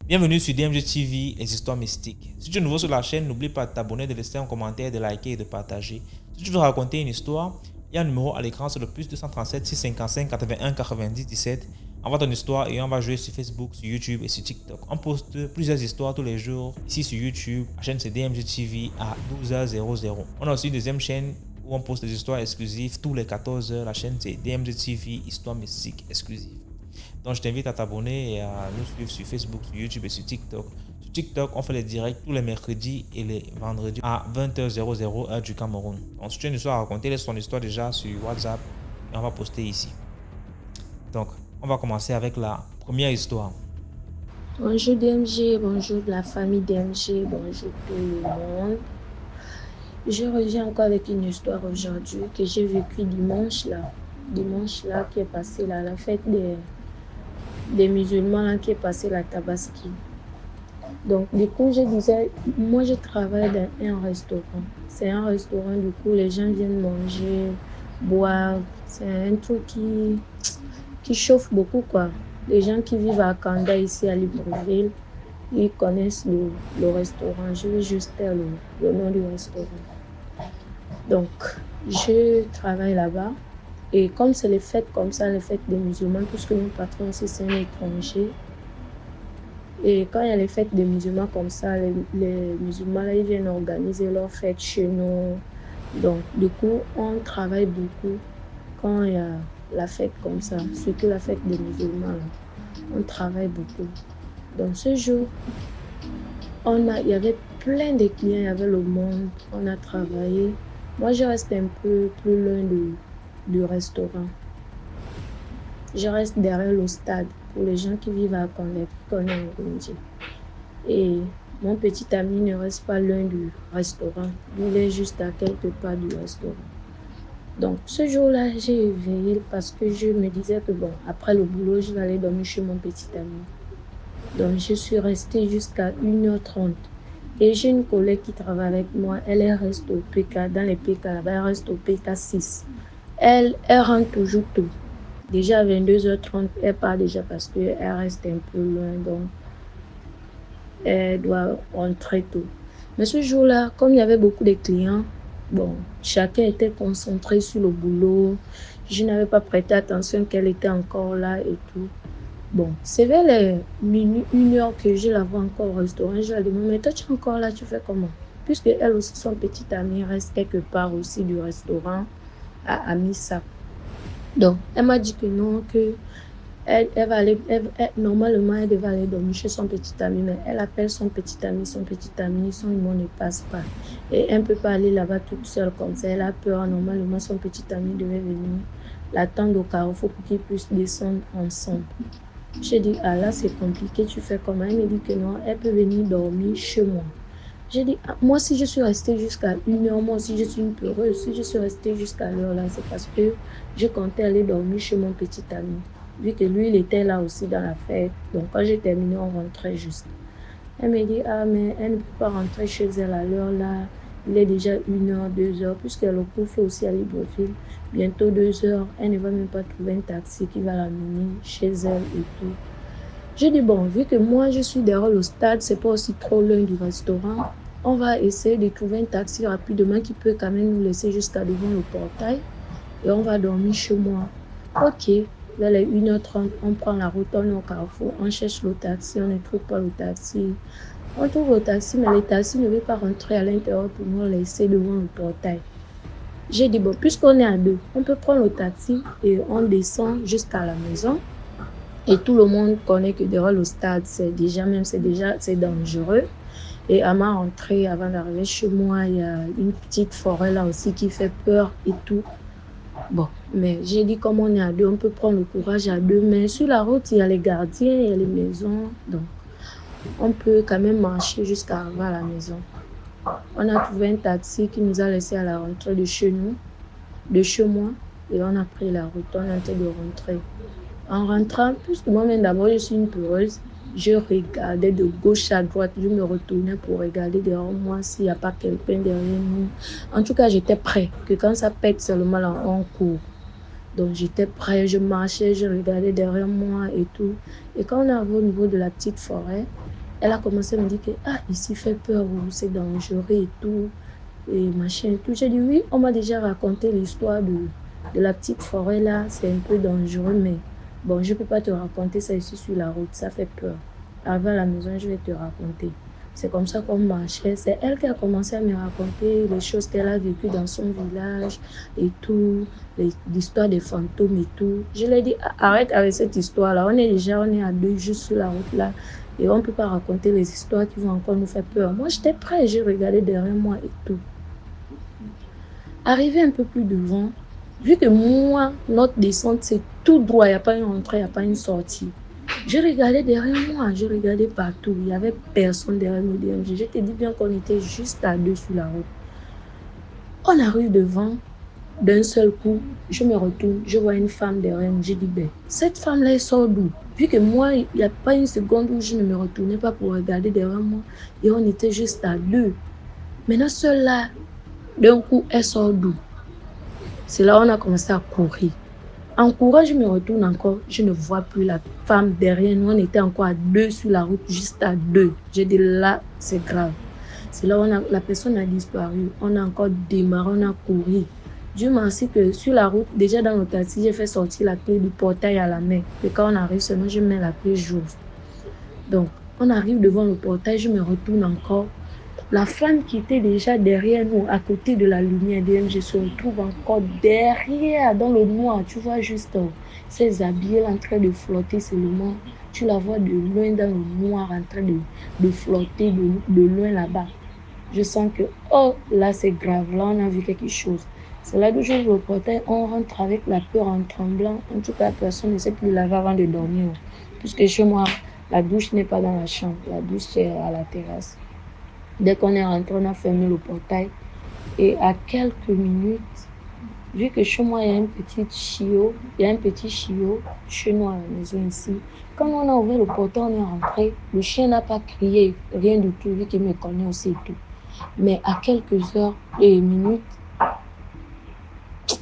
Bienvenue sur DMG TV, les histoires mystiques. Si tu es nouveau sur la chaîne, n'oublie pas de t'abonner, de laisser un commentaire, de liker et de partager. Si tu veux raconter une histoire, il y a un numéro à l'écran, c'est le plus 237 655 81 90 17. Envoie ton histoire et on va jouer sur Facebook, sur YouTube et sur TikTok. On poste plusieurs histoires tous les jours. Ici sur YouTube, la chaîne c'est DMG TV à 12h00. On a aussi une deuxième chaîne où on poste des histoires exclusives tous les 14h. La chaîne c'est DMG TV, histoire mystique exclusive. Donc je t'invite à t'abonner et à nous suivre sur Facebook, sur YouTube et sur TikTok. Sur TikTok, on fait les directs tous les mercredis et les vendredis à 20h00 heure du Cameroun. Donc si tu as une histoire à raconter, laisse ton histoire déjà sur WhatsApp et on va poster ici. Donc on va commencer avec la première histoire. Bonjour DMG, bonjour la famille DMG, bonjour tout le monde. Je reviens encore avec une histoire aujourd'hui que j'ai vécue dimanche là qui est passé là, la fête des musulmans là qui est passé la Tabaski. Donc du coup je disais, moi je travaille dans un restaurant. C'est un restaurant, du coup les gens viennent manger, boire. C'est un truc qui chauffe beaucoup quoi. Les gens qui vivent à Kanda ici à Libreville, ils connaissent le restaurant. Je vais juste faire le nom du restaurant. Donc je travaille là-bas. Et comme c'est les fêtes comme ça, les fêtes des musulmans, puisque mon patron aussi c'est un étranger. Et quand il y a les fêtes des musulmans comme ça, les musulmans là, ils viennent organiser leurs fêtes chez nous. Donc du coup, on travaille beaucoup quand il y a la fête comme ça, surtout la fête des musulmans là. On travaille beaucoup. Donc ce jour, il y avait plein de clients, il y avait le monde, on a travaillé. Moi je reste un peu plus loin du restaurant. Je reste derrière le stade pour les gens qui vivent à Konongo. Et mon petit ami ne reste pas loin du restaurant. Il est juste à quelques pas du restaurant. Donc ce jour-là, j'ai veillé parce que je me disais que bon, après le boulot, je vais aller dormir chez mon petit ami. Donc je suis restée jusqu'à 1h30. Et j'ai une collègue qui travaille avec moi, elle reste au PK, dans les PK là-bas, elle reste au PK 6. Elle rentre toujours tôt. Déjà à 22h30, elle part déjà parce qu'elle reste un peu loin, donc elle doit rentrer tôt. Mais ce jour-là, comme il y avait beaucoup de clients, bon, chacun était concentré sur le boulot. Je n'avais pas prêté attention qu'elle était encore là et tout. Bon, c'est vers les minuit, 1h que je la vois encore au restaurant. Je la demande, mais toi tu es encore là, tu fais comment? Puisque elle aussi, son petit ami reste quelque part aussi du restaurant à Amissa. Donc, elle m'a dit que non, que elle va aller, normalement, elle devait aller dormir chez son petit ami, mais elle appelle son petit ami, son nom ne passe pas. Et elle ne peut pas aller là-bas toute seule comme ça, elle a peur. Normalement, son petit ami devait venir l'attendre au carrefour pour qu'ils puissent descendre ensemble. J'ai dit, ah là, c'est compliqué, tu fais comment? Elle me dit que non, elle peut venir dormir chez moi. J'ai dit, ah, moi, si je suis restée jusqu'à 1h, moi aussi, je suis une peureuse. Si je suis restée jusqu'à l'heure là, c'est parce que je comptais aller dormir chez mon petit ami. Vu que lui, il était là aussi dans la fête. Donc, quand j'ai terminé, on rentrait juste. Elle me dit, ah, mais elle ne peut pas rentrer chez elle à l'heure là. Il est déjà 1h, 2h, puisque le cours fait aussi à Libreville. Bientôt 2h, elle ne va même pas trouver un taxi qui va l'amener chez elle et tout. J'ai dit, bon, vu que moi, je suis derrière le stade, c'est pas aussi trop loin du restaurant. On va essayer de trouver un taxi rapidement qui peut quand même nous laisser jusqu'à devant le portail. Et on va dormir chez moi. Ok, vers les 1h30, on prend la route, on est au carrefour, on cherche le taxi, on ne trouve pas le taxi. On trouve le taxi, mais le taxi ne veut pas rentrer à l'intérieur pour nous laisser devant le portail. J'ai dit, bon, puisqu'on est à deux, on peut prendre le taxi et on descend jusqu'à la maison. Et tout le monde connaît que derrière le stade, c'est dangereux. Et à ma rentrée, avant d'arriver chez moi, il y a une petite forêt là aussi qui fait peur et tout. Bon, mais j'ai dit, comme on est à deux, on peut prendre le courage à deux. Mais sur la route, il y a les gardiens, il y a les maisons. Donc, on peut quand même marcher jusqu'à arriver à la maison. On a trouvé un taxi qui nous a laissé à la rentrée de chez moi. Et on a pris la route, on est en train de rentrer. En rentrant, puisque moi-même d'abord, je suis une peureuse, je regardais de gauche à droite, je me retournais pour regarder derrière moi s'il n'y a pas quelqu'un derrière nous. En tout cas, j'étais prêt, que quand ça pète seulement là, on court. Donc j'étais prêt, je marchais, je regardais derrière moi et tout. Et quand on est arrivé au niveau de la petite forêt, elle a commencé à me dire que ici fait peur, c'est dangereux et tout, et machin et tout. J'ai dit oui, on m'a déjà raconté l'histoire de la petite forêt là, c'est un peu dangereux, mais bon, je ne peux pas te raconter ça ici sur la route, ça fait peur. Arrivé à la maison, je vais te raconter. C'est comme ça qu'on marchait. C'est elle qui a commencé à me raconter les choses qu'elle a vécues dans son village et tout, l'histoire des fantômes et tout. Je lui ai dit, arrête avec cette histoire-là. On est à deux juste sur la route là. Et on ne peut pas raconter les histoires qui vont encore nous faire peur. Moi, j'étais prêt, j'ai regardé derrière moi et tout. Arrivé un peu plus devant, vu que moi, notre descente, c'est tout droit, il n'y a pas une entrée, il n'y a pas une sortie. Je regardais derrière moi, je regardais partout. Il n'y avait personne derrière nous. Je te dis bien qu'on était juste à deux sur la route. On arrive devant, d'un seul coup, je me retourne, je vois une femme derrière nous. Je dis, ben, cette femme-là, elle sort d'où? Vu que moi, il n'y a pas une seconde où je ne me retournais pas pour regarder derrière moi. Et on était juste à deux. Maintenant, celle-là, d'un coup, elle sort d'où? C'est là où on a commencé à courir. En courant, je me retourne encore, je ne vois plus la femme derrière nous. On était encore à deux sur la route, juste à deux. J'ai dit là, c'est grave. C'est là où la personne a disparu. On a encore démarré, on a couru. Dieu merci que sur la route, déjà dans le taxi, j'ai fait sortir la clé du portail à la main. Et quand on arrive seulement, je mets la clé, j'ouvre. Donc, on arrive devant le portail, je me retourne encore. La femme qui était déjà derrière nous, à côté de la lumière DMG, se retrouve encore derrière, dans le noir. Tu vois juste ses habits, elle est en train de flotter seulement. Tu la vois de loin dans le noir, en train de flotter de loin là-bas. Je sens que, oh, là c'est grave, là on a vu quelque chose. C'est là que j'ouvre le portail, on rentre avec la peur en tremblant. En tout cas, personne ne sait plus laver avant de dormir. Puisque chez moi, la douche n'est pas dans la chambre, la douche est à la terrasse. Dès qu'on est rentré, on a fermé le portail. Et à quelques minutes, vu que chez moi, il y a un petit chiot chez nous à la maison ici. Quand on a ouvert le portail, on est rentré. Le chien n'a pas crié, rien du tout, vu qu'il me connaît aussi et tout. Mais à quelques heures et minutes,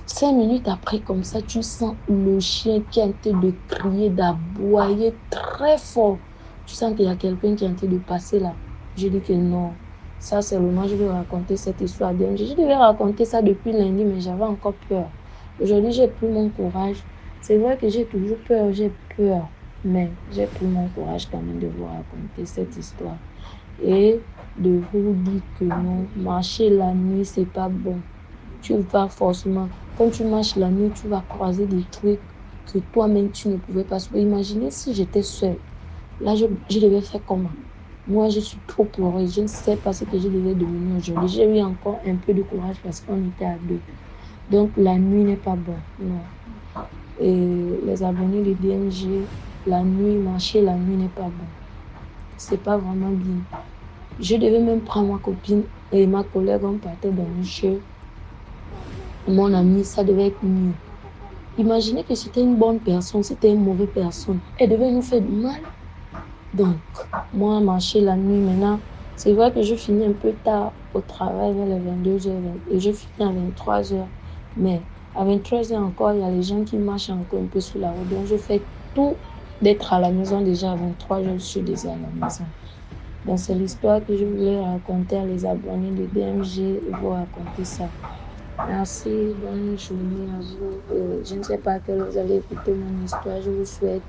5 minutes après, comme ça, tu sens le chien qui est en train de crier, d'aboyer très fort. Tu sens qu'il y a quelqu'un qui est en train de passer là. Je dis que non. Ça, c'est le moment où je vais raconter cette histoire d'MG. Je devais raconter ça depuis lundi, mais j'avais encore peur. Aujourd'hui, j'ai pris mon courage. C'est vrai que j'ai toujours peur, j'ai peur. Mais j'ai pris mon courage quand même de vous raconter cette histoire. Et de vous dire que non, marcher la nuit, c'est pas bon. Tu vas forcément, quand tu marches la nuit, tu vas croiser des trucs que toi-même, tu ne pouvais pas. Imaginez si j'étais seule. Là, je devais faire comment? Moi, je suis trop peureuse. Je ne sais pas ce que je devais devenir aujourd'hui. J'ai eu encore un peu de courage parce qu'on était à deux. Donc, la nuit n'est pas bon. Non. Et les abonnés de DMG, la nuit, marcher la nuit n'est pas bon. C'est pas vraiment bien. Je devais même prendre ma copine et ma collègue, on partait dans le chez mon ami, ça devait être mieux. Imaginez que c'était une bonne personne, c'était une mauvaise personne. Elle devait nous faire du mal. Donc, moi, marcher la nuit maintenant, c'est vrai que je finis un peu tard au travail vers les 22h et je finis à 23h. Mais à 23h encore, il y a les gens qui marchent encore un peu sur la route. Donc, je fais tout d'être à la maison déjà à 23h, je suis déjà à la maison. Donc, c'est l'histoire que je voulais raconter à les abonnés de DMG et vous raconter ça. Merci, bonne journée à vous. Je ne sais pas à quelle heure vous allez écouter mon histoire. Je vous souhaite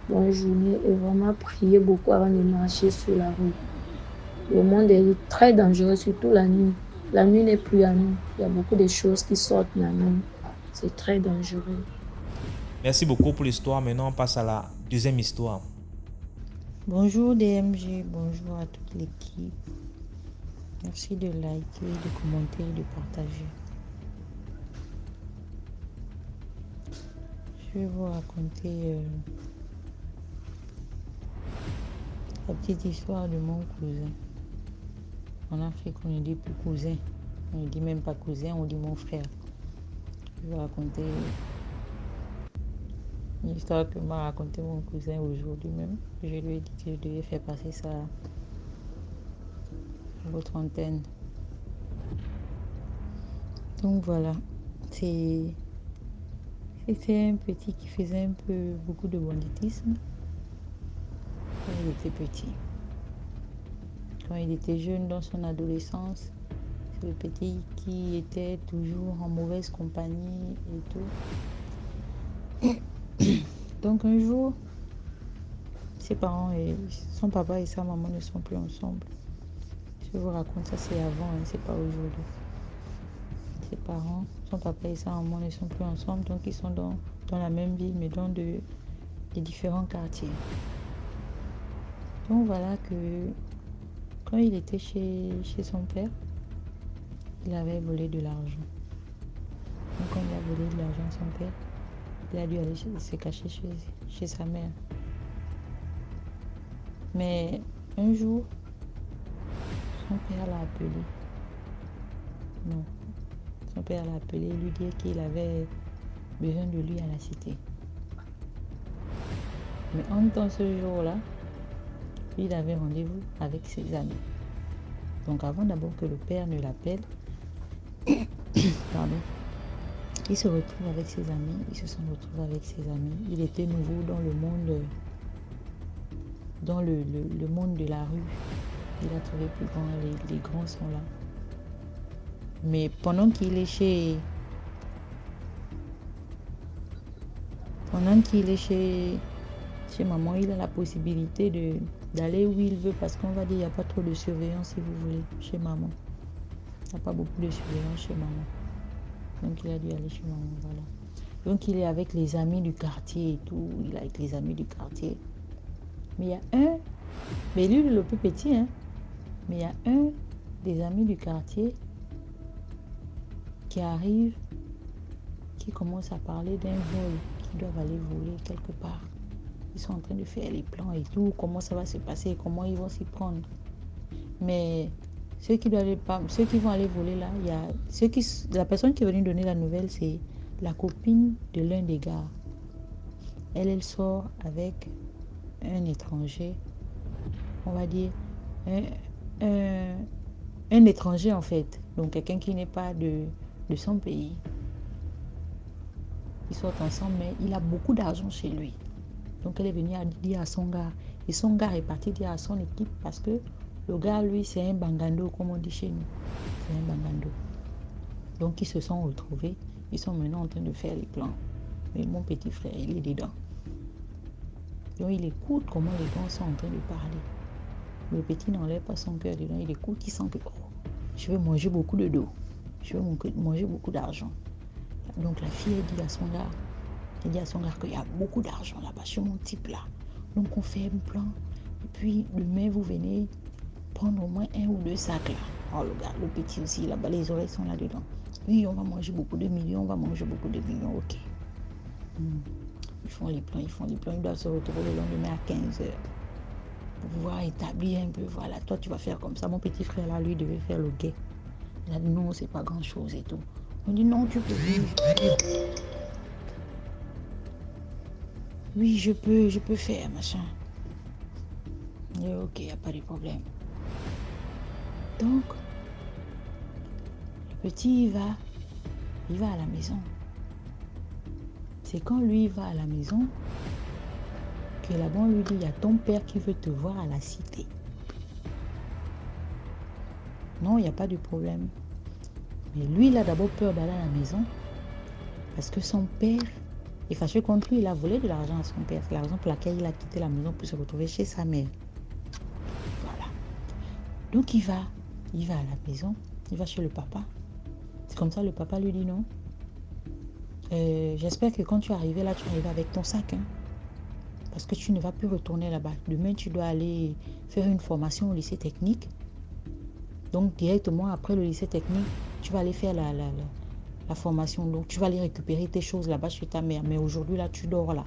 bonne journée et vraiment priez beaucoup avant de marcher sur la route. Le monde est très dangereux, surtout la nuit. La nuit n'est plus à nous. Il y a beaucoup de choses qui sortent la nuit. C'est très dangereux. Merci beaucoup pour l'histoire. Maintenant, on passe à la deuxième histoire. Bonjour DMG, bonjour à toute l'équipe. Merci de liker, de commenter, de partager. Je vais vous raconter la petite histoire de mon cousin. En Afrique, on ne dit plus cousin. On ne dit même pas cousin, on dit mon frère. Je vais vous raconter une histoire que m'a raconté mon cousin aujourd'hui même. Je lui ai dit que je devais faire passer ça à votre antenne. Donc voilà, c'est C'était un petit qui faisait un peu beaucoup de banditisme quand il était petit. Quand il était jeune dans son adolescence, c'est le petit qui était toujours en mauvaise compagnie et tout. Donc un jour, ses parents et son papa et sa maman ne sont plus ensemble. Je vous raconte ça, c'est avant, hein, c'est pas aujourd'hui. Ses parents, son papa et sa maman ne sont plus ensemble, donc ils sont dans la même ville, mais dans des différents quartiers. Donc voilà que quand il était chez son père, il avait volé de l'argent. Donc quand il a volé de l'argent à son père, il a dû aller se cacher chez sa mère. Mais un jour, son père l'a appelé. Non, son père l'a appelé et lui dit qu'il avait besoin de lui à la cité. Mais en même temps, ce jour-là, il avait rendez-vous avec ses amis. Donc avant d'abord que le père ne l'appelle, pardon, il se retrouve avec ses amis, ils se sont retrouvés avec ses amis. Il était nouveau dans le monde, le monde de la rue. Il a trouvé plus grand, les grands sont là. Mais pendant qu'il est chez maman, il a la possibilité d'aller où il veut parce qu'on va dire qu'il n'y a pas trop de surveillance si vous voulez chez maman. Il n'y a pas beaucoup de surveillance chez maman. Donc il a dû aller chez maman, voilà. Donc il est avec les amis du quartier et tout. Il est avec les amis du quartier. Mais il y a mais lui il est le plus petit, hein. Mais il y a un des amis du quartier qui arrive, qui commence à parler d'un vol, qu'ils doivent aller voler quelque part. Ils sont en train de faire les plans et tout, comment ça va se passer, comment ils vont s'y prendre. Mais ceux qui vont aller voler là, il y a la personne qui est venue donner la nouvelle, c'est la copine de l'un des gars. Elle sort avec un étranger, on va dire un étranger en fait, donc quelqu'un qui n'est pas de son pays. Ils sortent ensemble, mais il a beaucoup d'argent chez lui. Donc elle est venue dire à son gars, et son gars est parti dire à son équipe parce que le gars, lui, c'est un bangando, comme on dit chez nous. C'est un bangando. Donc ils se sont retrouvés, ils sont maintenant en train de faire les plans. Mais mon petit frère, il est dedans. Donc il écoute comment les grands sont en train de parler. Le petit n'enlève pas son cœur dedans, il écoute, il sent que je vais manger beaucoup de dos, je vais manger beaucoup d'argent. Donc la fille dit à son gars, qu'il y a beaucoup d'argent là-bas chez mon type là. Donc on fait un plan, et puis demain vous venez prendre au moins 1 ou 2 sacs là. Oh le gars, le petit aussi là-bas, les oreilles sont là-dedans. Oui, on va manger beaucoup de millions, ok. Ils font les plans, ils doivent se retrouver le lendemain à 15h. Pour pouvoir établir un peu, voilà, toi tu vas faire comme ça. Mon petit frère là, lui, devait faire le guet. Il a dit non, c'est pas grand chose et tout. On dit non, tu peux vivre. Oui, je peux faire, machin. Et ok, il n'y a pas de problème. Donc, le petit, il va à la maison. C'est quand lui, il va à la maison que là-bas, on lui dit, il y a ton père qui veut te voir à la cité. Non, il n'y a pas de problème. Mais lui, il a d'abord peur d'aller à la maison parce que son père est fâché contre lui. Il a volé de l'argent à son père. C'est la raison pour laquelle il a quitté la maison pour se retrouver chez sa mère. Voilà. Donc, il va à la maison. Il va chez le papa. C'est comme ça, le papa lui dit non. J'espère que quand tu es arrivé là, tu es arrivé avec ton sac. Hein, parce que tu ne vas plus retourner là-bas. Demain, tu dois aller faire une formation au lycée technique. Donc, directement après le lycée technique, tu vas aller faire la formation. Donc, tu vas aller récupérer tes choses là-bas chez ta mère. Mais aujourd'hui, là, tu dors là.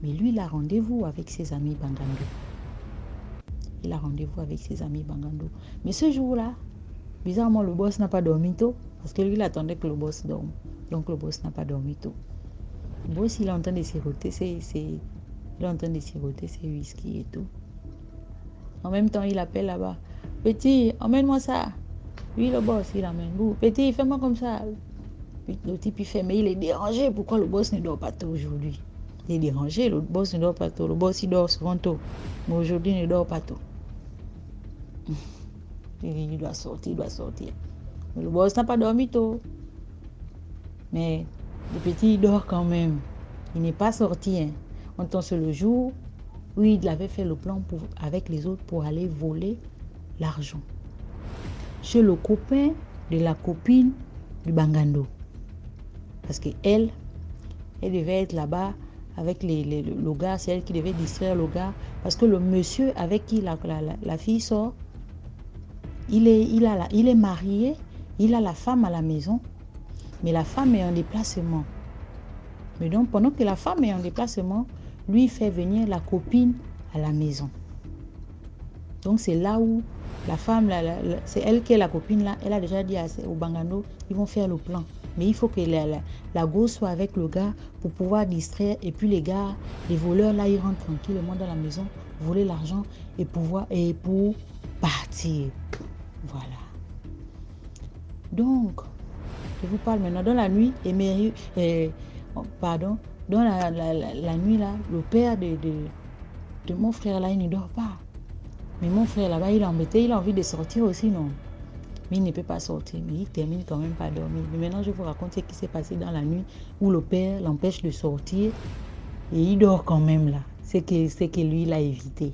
Mais lui, il a rendez-vous avec ses amis Bangando. Mais ce jour-là, bizarrement, le boss n'a pas dormi tôt. Parce que lui, il attendait que le boss dorme. Donc, le boss n'a pas dormi tôt. Le boss, il est en train de siroter ses whisky et tout. En même temps, il appelle là-bas. Petit, emmène-moi ça. Lui, le boss, il amène. Petit, fais-moi comme ça. Le type, il fait, mais il est dérangé. Pourquoi le boss ne dort pas tôt aujourd'hui? Il est dérangé, le boss ne dort pas tôt. Le boss, il dort souvent tôt. Mais aujourd'hui, il ne dort pas tôt. Il doit sortir, il doit sortir. Mais le boss n'a pas dormi tôt. Mais le petit, il dort quand même. Il n'est pas sorti. Hein. On tombe sur le jour où il avait fait le plan avec les autres pour aller voler l'argent. Chez le copain de la copine du Bangando. Parce qu'elle devait être là-bas avec le gars. C'est elle qui devait distraire le gars. Parce que le monsieur avec qui la fille sort, il est marié. Il a la femme à la maison. Mais la femme est en déplacement. Mais donc, pendant que la femme est en déplacement, lui fait venir la copine à la maison. Donc, c'est là où la femme, c'est elle qui est la copine là. Elle a déjà dit au Bangando, ils vont faire le plan. Mais il faut que la gosse soit avec le gars pour pouvoir distraire. Et puis les gars, les voleurs là, ils rentrent tranquillement dans la maison, voler l'argent et pour partir. Voilà. Donc, je vous parle maintenant dans la nuit. Dans la nuit là, le père de mon frère là, il ne dort pas. Mais mon frère là-bas, il est embêté, il a envie de sortir aussi, non? Mais il ne peut pas sortir, mais il termine quand même par dormir. Mais maintenant, je vous raconte ce qui s'est passé dans la nuit où le père l'empêche de sortir et il dort quand même là. C'est que lui, il a évité.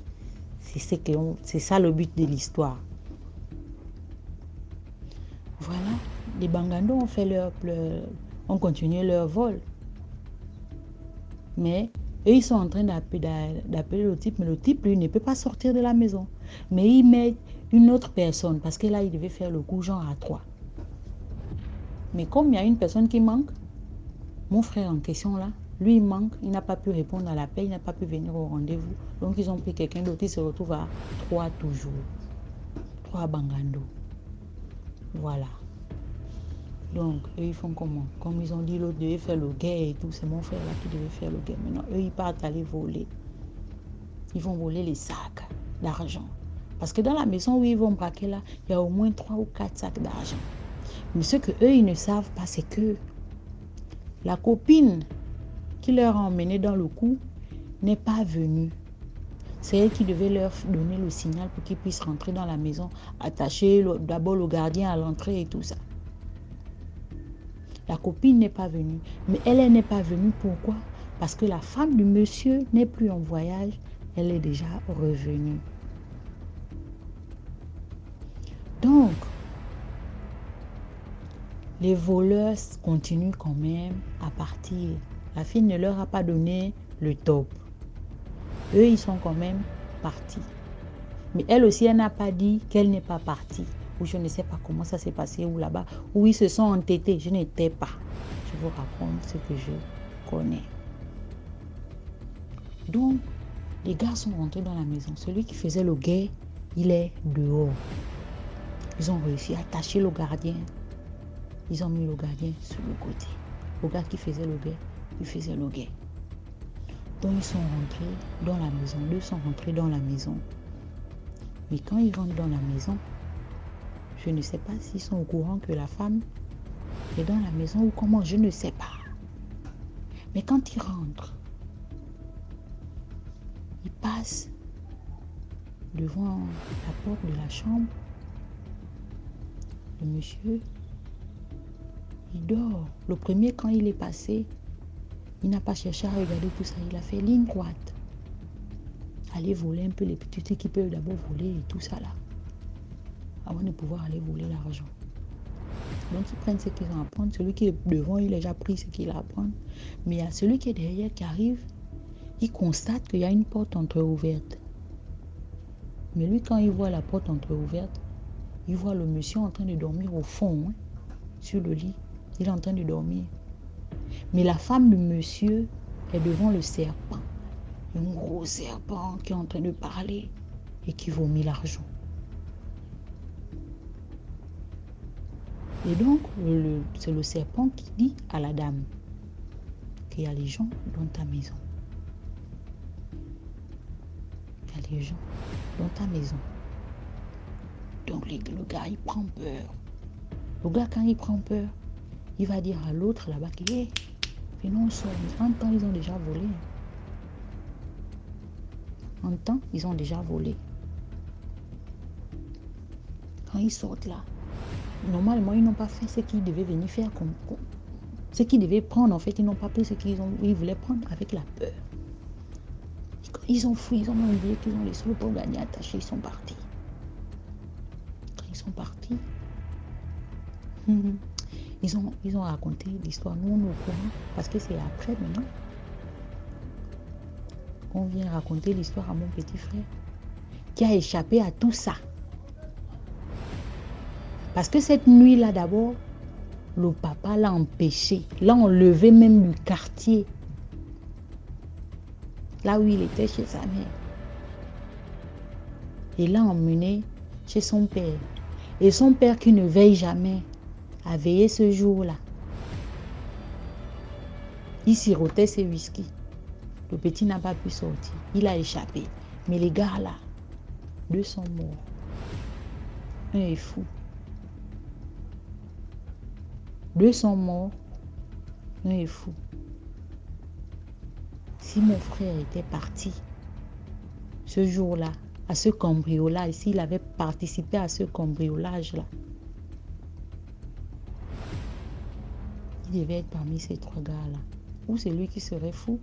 C'est ça le but de l'histoire. Voilà, les Bangando ont continué leur vol. Mais eux, ils sont en train d'appeler le type, mais le type, lui, ne peut pas sortir de la maison. Mais il met une autre personne, parce que là, il devait faire le coup genre à 3. Mais comme il y a une personne qui manque, mon frère en question là, lui, il manque, il n'a pas pu répondre à l'appel, il n'a pas pu venir au rendez-vous. Donc, ils ont pris quelqu'un d'autre, il se retrouve à 3 toujours. 3 Bangando. Voilà. Donc, eux, ils font comment? Comme ils ont dit, l'autre devait faire le guet et tout. C'est mon frère là qui devait faire le guet. Maintenant, eux, ils partent aller voler. Ils vont voler les sacs d'argent. Parce que dans la maison où ils vont braquer là, il y a au moins 3 ou 4 sacs d'argent. Mais ce que eux, ils ne savent pas, c'est que la copine qui leur a emmené dans le coup n'est pas venue. C'est elle qui devait leur donner le signal pour qu'ils puissent rentrer dans la maison, attacher d'abord le gardien à l'entrée et tout ça. La copine n'est pas venue. Mais elle n'est pas venue, pourquoi? Parce que la femme du monsieur n'est plus en voyage, elle est déjà revenue. Donc, les voleurs continuent quand même à partir. La fille ne leur a pas donné le top. Eux, ils sont quand même partis. Mais elle aussi, elle n'a pas dit qu'elle n'est pas partie. Ou je ne sais pas comment ça s'est passé, ou là-bas, où ils se sont entêtés. Je n'étais pas. Je vous raconte ce que je connais. Donc, les gars sont rentrés dans la maison. Celui qui faisait le guet, il est dehors. Ils ont réussi à attacher le gardien. Ils ont mis le gardien sur le côté. Le gars qui faisait le guet, il faisait le guet. Donc, ils sont rentrés dans la maison. Deux sont rentrés dans la maison. Mais quand ils rentrent dans la maison, je ne sais pas s'ils sont au courant que la femme est dans la maison ou comment, je ne sais pas. Mais quand ils rentrent, ils passent devant la porte de la chambre. Le monsieur, il dort. Le premier, quand il est passé, il n'a pas cherché à regarder tout ça. Il a fait ligne droite. Aller voler un peu les petits trucs qui peuvent d'abord voler et tout ça là. Avant de pouvoir aller voler l'argent. Donc ils prennent ce qu'ils ont à prendre. Celui qui est devant, il a déjà pris ce qu'il a à prendre. Mais il y a celui qui est derrière qui arrive. Il constate qu'il y a une porte entre-ouverte. Mais lui, quand il voit la porte entre-ouverte, il voit le monsieur en train de dormir au fond, hein, sur le lit. Il est en train de dormir. Mais la femme du monsieur est devant le serpent. Un gros serpent qui est en train de parler et qui vomit l'argent. Et donc, c'est le serpent qui dit à la dame qu'il y a les gens dans ta maison. Il y a les gens dans ta maison. Donc, le gars, il prend peur. Le gars, quand il prend peur, il va dire à l'autre là-bas que hey, venons, on sort. En temps, ils ont déjà volé. En temps, ils ont déjà volé. Quand ils sortent là, normalement, ils n'ont pas fait ce qu'ils devaient venir faire. Ce qu'ils devaient prendre, en fait, ils n'ont pas pris ce qu'ils voulaient prendre avec la peur. Ils ont fui, ils ont oublié qu'ils ont laissé le pauvre gagner attaché, ils sont partis. Quand ils sont partis, ils ont raconté l'histoire. Nous, on est au courant, parce que c'est après maintenant qu'on vient raconter l'histoire à mon petit frère, qui a échappé à tout ça. Parce que cette nuit-là, d'abord, le papa l'a empêché, l'a enlevé même du quartier, là où il était chez sa mère. Il l'a emmené chez son père. Et son père, qui ne veille jamais, a veillé ce jour-là. Il sirotait ses whisky. Le petit n'a pas pu sortir. Il a échappé. Mais les gars là, 2 sont morts. Un est fou. 2 sont morts. Un est fou. Si mon frère était parti ce jour-là, à ce cambriolage, s'il avait participé à ce cambriolage-là, il devait être parmi ces 3 gars-là. Ou c'est lui qui serait fou,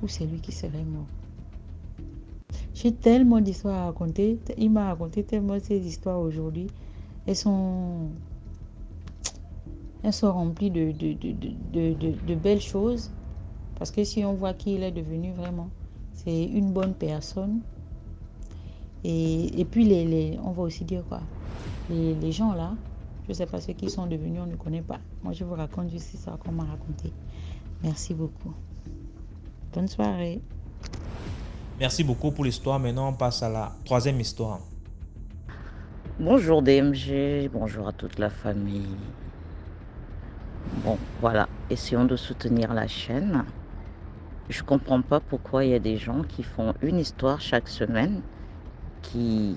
ou c'est lui qui serait mort. J'ai tellement d'histoires à raconter. Il m'a raconté tellement ces histoires aujourd'hui. Elles sont remplies de belles choses. Parce que si on voit qui il est devenu vraiment, c'est une bonne personne. Et puis, on va aussi dire quoi? Les gens là, je ne sais pas ce qu'ils sont devenus, on ne connaît pas. Moi, je vous raconte juste ça qu'on m'a raconté. Merci beaucoup. Bonne soirée. Merci beaucoup pour l'histoire. Maintenant, on passe à la 3e histoire. Bonjour DMG, bonjour à toute la famille. Bon, voilà, essayons de soutenir la chaîne. Je comprends pas pourquoi il y a des gens qui font une histoire chaque semaine qui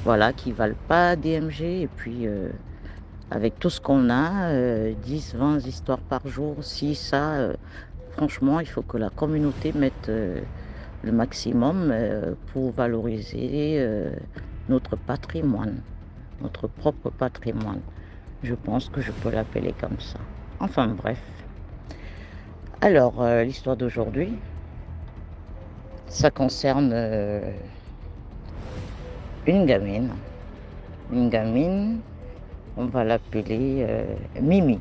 valent pas DMG et puis avec tout ce qu'on a, 10, 20 histoires par jour, si ça, franchement, il faut que la communauté mette le maximum pour valoriser notre patrimoine, notre propre patrimoine. Je pense que je peux l'appeler comme ça. Enfin bref. Alors, l'histoire d'aujourd'hui, ça concerne une gamine. Une gamine, on va l'appeler Mimi.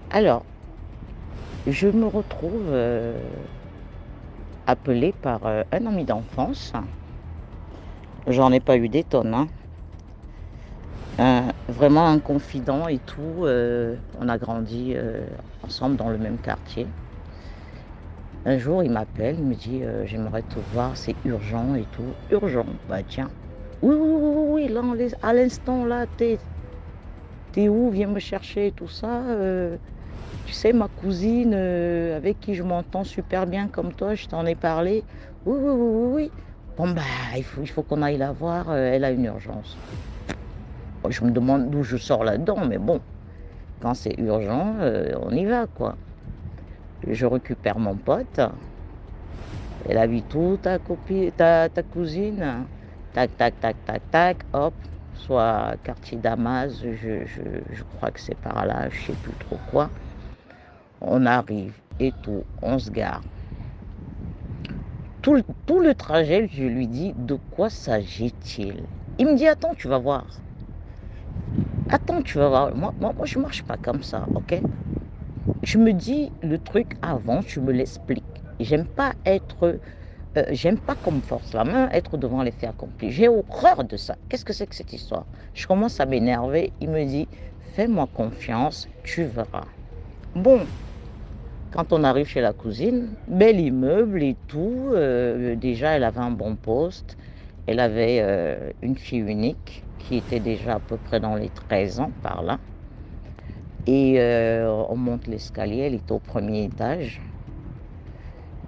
Alors, je me retrouve appelée par un ami d'enfance. J'en ai pas eu des tonnes, hein. Vraiment un confident et tout. On a grandi ensemble dans le même quartier. Un jour, il m'appelle, il me dit j'aimerais te voir, c'est urgent et tout. Urgent, bah tiens. Oui, là, à l'instant, là, t'es où? Viens me chercher et tout ça. Tu sais, ma cousine avec qui je m'entends super bien comme toi, je t'en ai parlé. Oui. Bon, bah, il faut qu'on aille la voir, elle a une urgence. Je me demande d'où je sors là-dedans, mais bon, quand c'est urgent, on y va, quoi. Je récupère mon pote. Elle habite où, ta cousine? Tac, hop, soit quartier Damas, je crois que c'est par là, je sais plus trop quoi. On arrive et tout, on se gare. Tout le trajet, je lui dis, de quoi s'agit-il? Il me dit, attends, tu vas voir. Moi, je marche pas comme ça, ok? Je me dis le truc avant, tu me l'expliques. J'aime pas qu'on me force la main, être devant les faits accomplis. J'ai horreur de ça. Qu'est-ce que c'est que cette histoire? Je commence à m'énerver. Il me dit, fais-moi confiance, tu verras. Bon, quand on arrive chez la cousine, bel immeuble et tout. Déjà, elle avait un bon poste. Elle avait une fille unique qui était déjà à peu près dans les 13 ans par là. Et on monte l'escalier, elle était au 1er étage.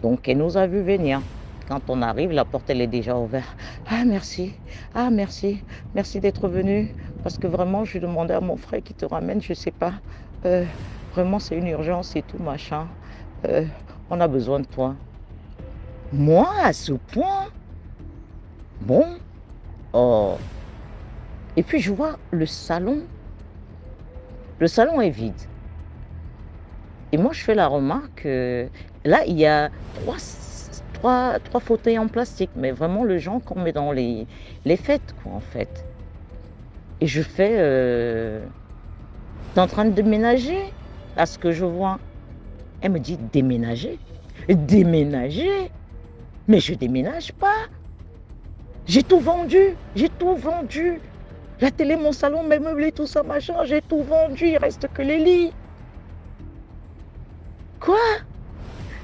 Donc elle nous a vu venir. Quand on arrive, la porte elle est déjà ouverte. Ah merci d'être venu. Parce que vraiment, je demandais à mon frère qui te ramène, je sais pas. Euh, Vraiment, c'est une urgence et tout, machin. Euh, on a besoin de toi. Moi, à ce point, bon, oh. Et puis je vois le salon est vide. Et moi, je fais la remarque, là, il y a trois fauteuils en plastique, mais vraiment le genre qu'on met dans les fêtes, quoi, en fait. Et je fais, t'es en train de déménager, à ce que je vois. Elle me dit, déménager? Déménager? Mais je déménage pas. J'ai tout vendu, j'ai tout vendu. La télé, mon salon, mes meubles et tout ça, machin, j'ai tout vendu, il reste que les lits. Quoi?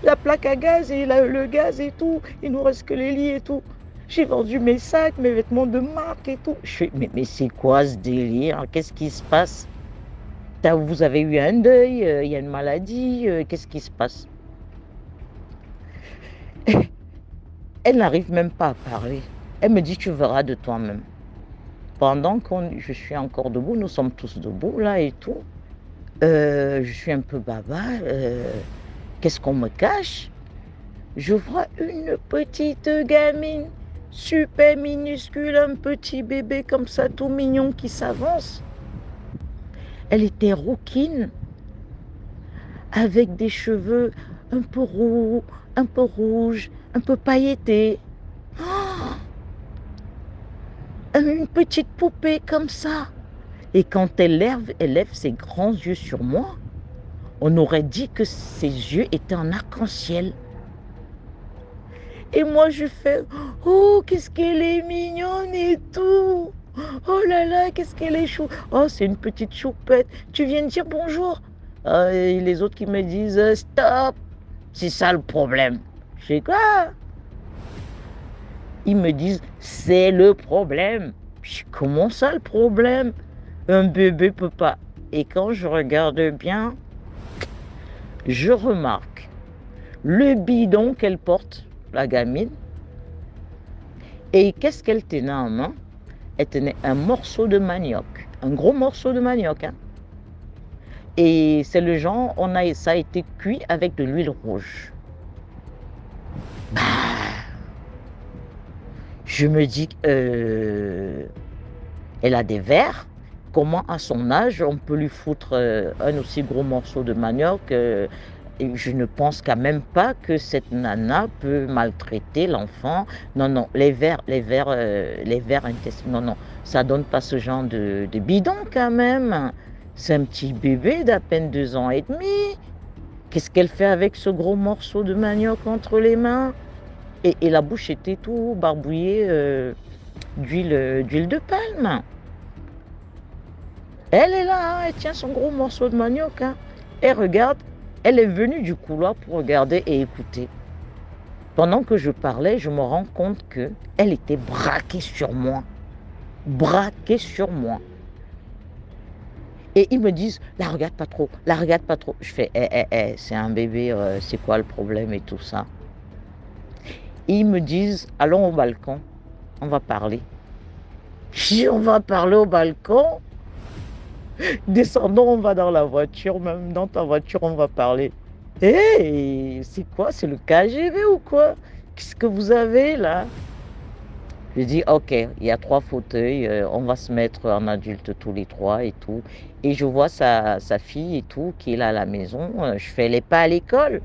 La plaque à gaz et le gaz et tout, il nous reste que les lits et tout. J'ai vendu mes sacs, mes vêtements de marque et tout. Je fais, mais c'est quoi ce délire? Qu'est-ce qui se passe? Vous avez eu un deuil, il y a une maladie, qu'est-ce qui se passe? Elle n'arrive même pas à parler. Elle me dit, tu verras de toi-même. Pendant que je suis encore debout, nous sommes tous debout là et tout. Je suis un peu baba. Qu'est-ce qu'on me cache? Je vois une petite gamine, super minuscule, un petit bébé comme ça, tout mignon qui s'avance. Elle était rouquine, avec des cheveux un peu roux, un peu rouges, un peu pailletés. Oh, une petite poupée comme ça. Et quand elle lève ses grands yeux sur moi, on aurait dit que ses yeux étaient en arc-en-ciel. Et moi, je fais « Oh, qu'est-ce qu'elle est mignonne et tout! Oh là là, qu'est-ce qu'elle est chou! Oh, c'est une petite choupette. Tu viens de dire bonjour? » Et les autres qui me disent « Stop! C'est ça le problème. » Je sais quoi? Ils me disent « C'est le problème. » Comment ça le problème? Un bébé peut pas. Et quand je regarde bien, je remarque le bidon qu'elle porte, la gamine. Et qu'est-ce qu'elle tenait en main? Elle tenait un morceau de manioc, un gros morceau de manioc. Hein. Et c'est le genre, ça a été cuit avec de l'huile rouge. Bah, je me dis, elle a des vers. Comment à son âge on peut lui foutre un aussi gros morceau de manioc? Et je ne pense quand même pas que cette nana peut maltraiter l'enfant. Non, les vers intestinaux, non, ça donne pas ce genre de bidon quand même. C'est un petit bébé d'à peine 2 ans et demi. Qu'est-ce qu'elle fait avec ce gros morceau de manioc entre les mains? Et la bouche était tout barbouillée d'huile de palme. Elle est là, hein, elle tient son gros morceau de manioc. Hein. Elle regarde. Elle est venue du couloir pour regarder et écouter. Pendant que je parlais, je me rends compte qu'elle était braquée sur moi. Braquée sur moi. Et ils me disent, la regarde pas trop, la regarde pas trop. Je fais, c'est un bébé, c'est quoi le problème et tout ça. Et ils me disent, allons au balcon, on va parler. Je dis, on va parler au balcon? Descendons, on va dans la voiture, même dans ta voiture, on va parler. Hé, c'est quoi? C'est le KGB ou quoi? Qu'est-ce que vous avez là? Je dis, ok, il y a 3 fauteuils, on va se mettre en adulte tous les 3 et tout. Et je vois sa fille et tout, qui est là à la maison. Je fais, elle n'est pas à l'école.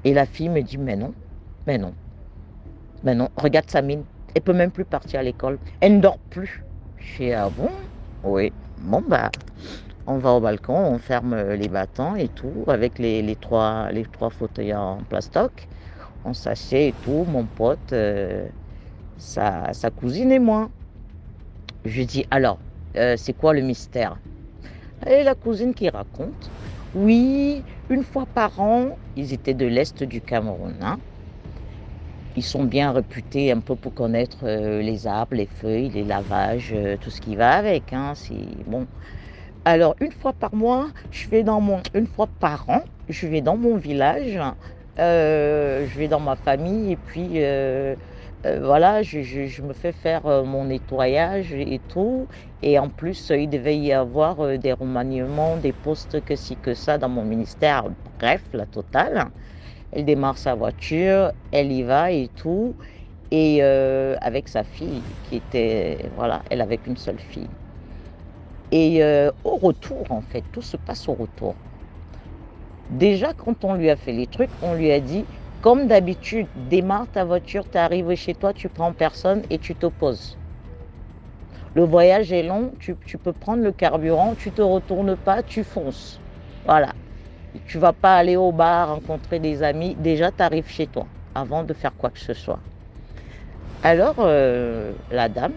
Et la fille me dit, mais non, mais non, mais non, regarde sa mine. Elle peut même plus partir à l'école. Elle ne dort plus. Je fais, ah bon? Oui. Bon, bah, on va au balcon, on ferme les battants et tout, avec les trois fauteuils en plastoc. On s'assied et tout, mon pote, sa cousine et moi. Je dis, alors, c'est quoi le mystère? Et la cousine qui raconte, oui, une fois par an, ils étaient de l'Est du Cameroun. Hein. Ils sont bien réputés un peu pour connaître les arbres, les feuilles, les lavages, tout ce qui va avec. Hein, c'est bon. Alors, une fois par mois, une fois par an, je vais dans mon village, je vais dans ma famille et puis voilà, je me fais faire mon nettoyage et tout. Et en plus, il devait y avoir des remaniements, des postes que ci, que ça dans mon ministère. Bref, la totale. Elle démarre sa voiture, elle y va et tout. Et avec sa fille, qui était, voilà, elle avait qu'une seule fille. Et au retour, en fait, tout se passe au retour. Déjà, quand on lui a fait les trucs, on lui a dit, comme d'habitude, démarre ta voiture, tu arrives chez toi, tu prends personne et tu te poses. Le voyage est long, tu peux prendre le carburant, tu te retournes pas, tu fonces. Voilà. Tu vas pas aller au bar, rencontrer des amis. Déjà, tu arrives chez toi avant de faire quoi que ce soit. Alors, la dame,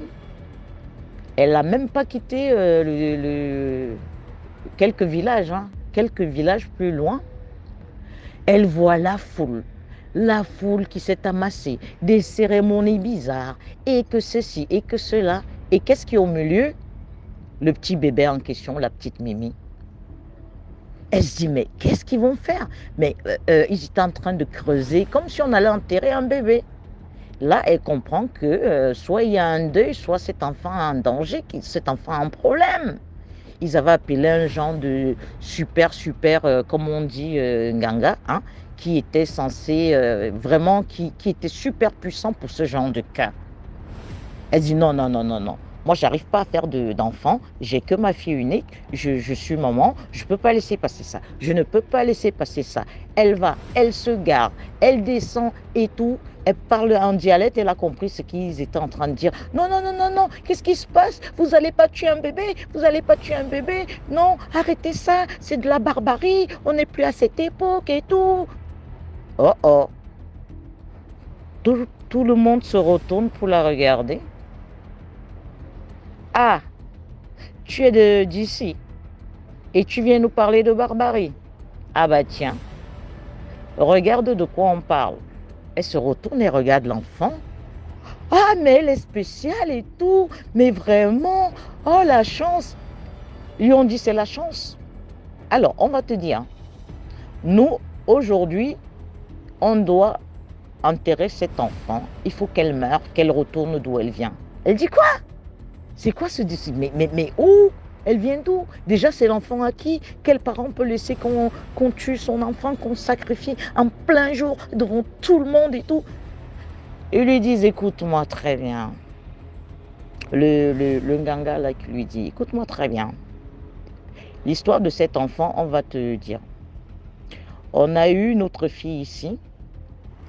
elle n'a même pas quitté quelques villages, hein, quelques villages plus loin. Elle voit la foule qui s'est amassée, des cérémonies bizarres, et que ceci, et que cela. Et qu'est-ce qui est au milieu? Le petit bébé en question, la petite Mimi. Elle se dit, mais qu'est-ce qu'ils vont faire? Mais ils étaient en train de creuser, comme si on allait enterrer un bébé. Là, elle comprend que soit il y a un deuil, soit cet enfant est en danger, cet enfant a un problème. Ils avaient appelé un genre de super, comme on dit, Nganga, hein, qui était censé vraiment, qui était super puissant pour ce genre de cas. Elle dit non. Moi, j'arrive pas à faire d'enfant. J'ai que ma fille unique. Je suis maman. Je peux pas laisser passer ça. Je ne peux pas laisser passer ça. Elle va, elle se gare, elle descend et tout. Elle parle en dialecte. Elle a compris ce qu'ils étaient en train de dire. Non. Qu'est-ce qui se passe? Vous allez pas tuer un bébé. Vous allez pas tuer un bébé. Non, arrêtez ça. C'est de la barbarie. On n'est plus à cette époque et tout. Oh. Tout le monde se retourne pour la regarder. Ah, tu es d'ici et tu viens nous parler de barbarie. Ah bah tiens, regarde de quoi on parle. Elle se retourne et regarde l'enfant. Ah mais elle est spéciale et tout, mais vraiment, oh la chance. Lui on dit c'est la chance. Alors on va te dire, nous aujourd'hui, on doit enterrer cet enfant. Il faut qu'elle meure, qu'elle retourne d'où elle vient. Elle dit quoi? C'est quoi ce décès? Mais où? Elle vient d'où? Déjà, c'est l'enfant à qui? Quel parent peut laisser qu'on tue son enfant, qu'on sacrifie en plein jour devant tout le monde et tout? Ils lui disent, écoute-moi très bien. Le Nganga là qui lui dit, écoute-moi très bien. L'histoire de cet enfant, on va te dire. On a eu notre fille ici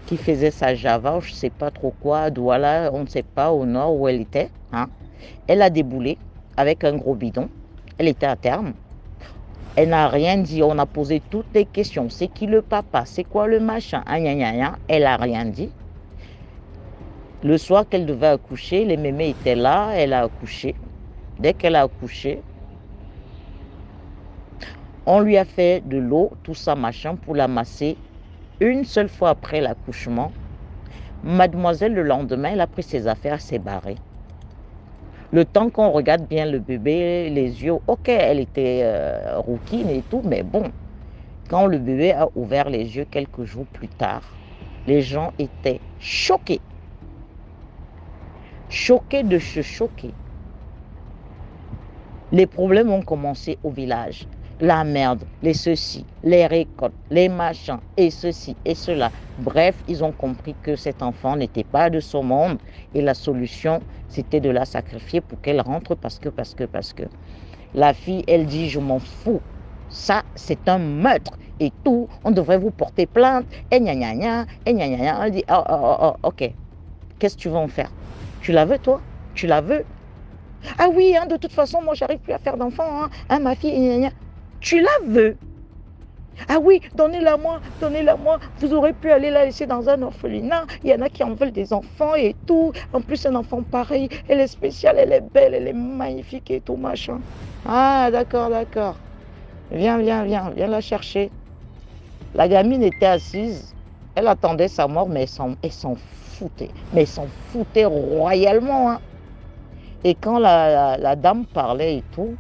qui faisait sa Java, je ne sais pas trop quoi, à Douala, on ne sait pas au nord où elle était, hein. Elle a déboulé avec un gros bidon. Elle était à terme. Elle n'a rien dit. On a posé toutes les questions. C'est qui le papa? C'est quoi le machin? Elle n'a rien dit. Le soir qu'elle devait accoucher, les mémés étaient là. Elle a accouché. Dès qu'elle a accouché, on lui a fait de l'eau, tout ça machin, pour la masser. Une seule fois après l'accouchement, mademoiselle, le lendemain, elle a pris ses affaires, elle s'est barrée. Le temps qu'on regarde bien le bébé, les yeux, ok, elle était rouquine et tout, mais bon, quand le bébé a ouvert les yeux quelques jours plus tard, les gens étaient choqués. Choqués de se choquer. Les problèmes ont commencé au village. La merde, les ceci, les récoltes, les machins, et ceci et cela. Bref, ils ont compris que cet enfant n'était pas de ce monde et la solution, c'était de la sacrifier pour qu'elle rentre parce que. La fille, elle dit, je m'en fous. Ça, c'est un meurtre et tout. On devrait vous porter plainte. Et gna gna gna, et gna gna gna. Elle dit, ok. Qu'est-ce que tu vas en faire? Tu la veux, toi? Tu la veux? Ah oui, hein, de toute façon, moi, j'arrive plus à faire d'enfant. Hein, ma fille, gna gna gna. Tu la veux? Ah oui, donnez-la moi. Vous aurez pu aller la laisser dans un orphelinat. Il y en a qui en veulent des enfants et tout. En plus, un enfant pareil, elle est spéciale, elle est belle, elle est magnifique et tout, machin. Ah, d'accord. Viens la chercher. La gamine était assise. Elle attendait sa mort, mais elle s'en foutait. Mais elle s'en foutait royalement. Hein. Et quand la dame parlait et tout,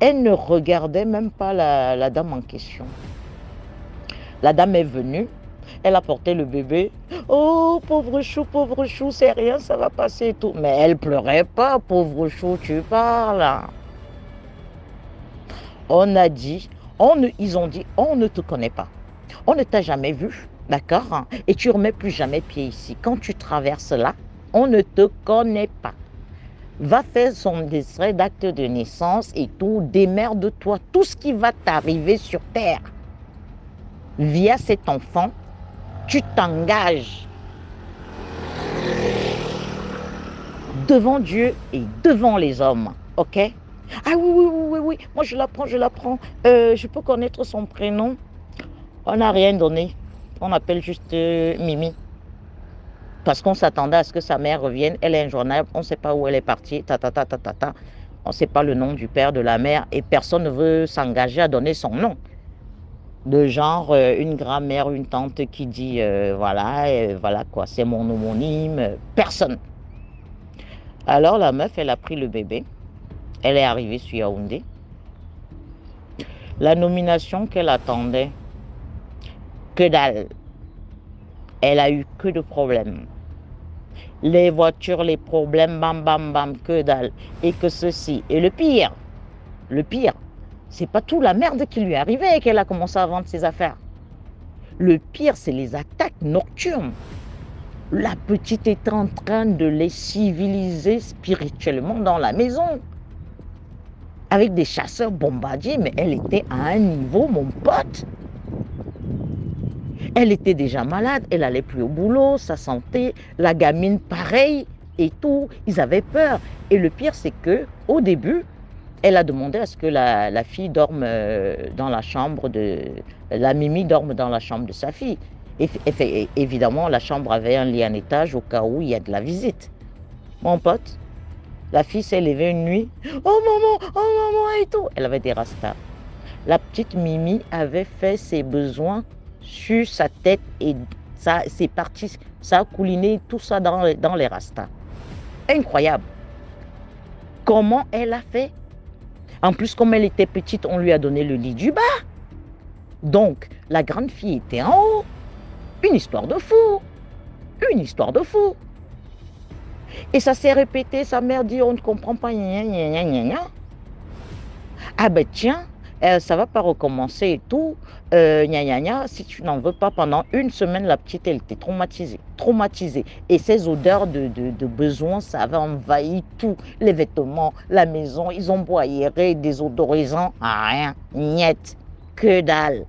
elle ne regardait même pas la dame en question. La dame est venue, Elle a porté le bébé. Oh, pauvre chou, c'est rien, ça va passer et tout. Mais elle pleurait pas, pauvre chou, tu parles. On a dit, ils ont dit, on ne te connaît pas. On ne t'a jamais vu, d'accord? Et tu ne remets plus jamais pied ici. Quand tu traverses là, on ne te connaît pas. Va faire son extrait d'acte de naissance et tout, démerde-toi. Tout ce qui va t'arriver sur terre via cet enfant, tu t'engages devant Dieu et devant les hommes, ok? Ah oui, moi je l'apprends. Je peux connaître son prénom. On n'a rien donné. On appelle juste Mimi. Parce qu'on s'attendait à ce que sa mère revienne. Elle est injoignable. On ne sait pas où elle est partie. On ne sait pas le nom du père, de la mère. Et personne ne veut s'engager à donner son nom. De genre, une grand-mère, une tante qui dit, voilà quoi, c'est mon homonyme. Personne. Alors la meuf, elle a pris le bébé. Elle est arrivée sur Yaoundé. La nomination qu'elle attendait, que dalle. Elle a eu que de problèmes. Les voitures, les problèmes, bam, que dalle. Et que ceci. Et le pire, c'est pas tout la merde qui lui est arrivée et qu'elle a commencé à vendre ses affaires. Le pire, c'est les attaques nocturnes. La petite est en train de les civiliser spirituellement dans la maison. Avec des chasseurs bombardiers, mais elle était à un niveau, mon pote. Elle était déjà malade, elle n'allait plus au boulot, sa santé, la gamine pareil et tout. Ils avaient peur. Et le pire, c'est que au début, elle a demandé à ce que la fille dorme dans la chambre la Mimi dorme dans la chambre de sa fille. Et évidemment, la chambre avait un lit en étage au cas où il y a de la visite. Mon pote, la fille s'est levée une nuit. Oh maman et tout. Elle avait des rastas. La petite Mimi avait fait ses besoins sur sa tête et ça c'est parti, ça a couliné tout ça dans les rastas. Incroyable. Comment elle a fait? En plus, comme elle était petite, on lui a donné le lit du bas. Donc, la grande fille était en haut. Une histoire de fou. Et ça s'est répété, sa mère dit, on ne comprend pas, Ah ben tiens, ça va pas recommencer et tout, si tu n'en veux pas, pendant une semaine, la petite, elle était traumatisée. Et ces odeurs de besoin, ça avait envahi tout, les vêtements, la maison, ils ont beau aérer, désodorisants, rien, niet, que dalle.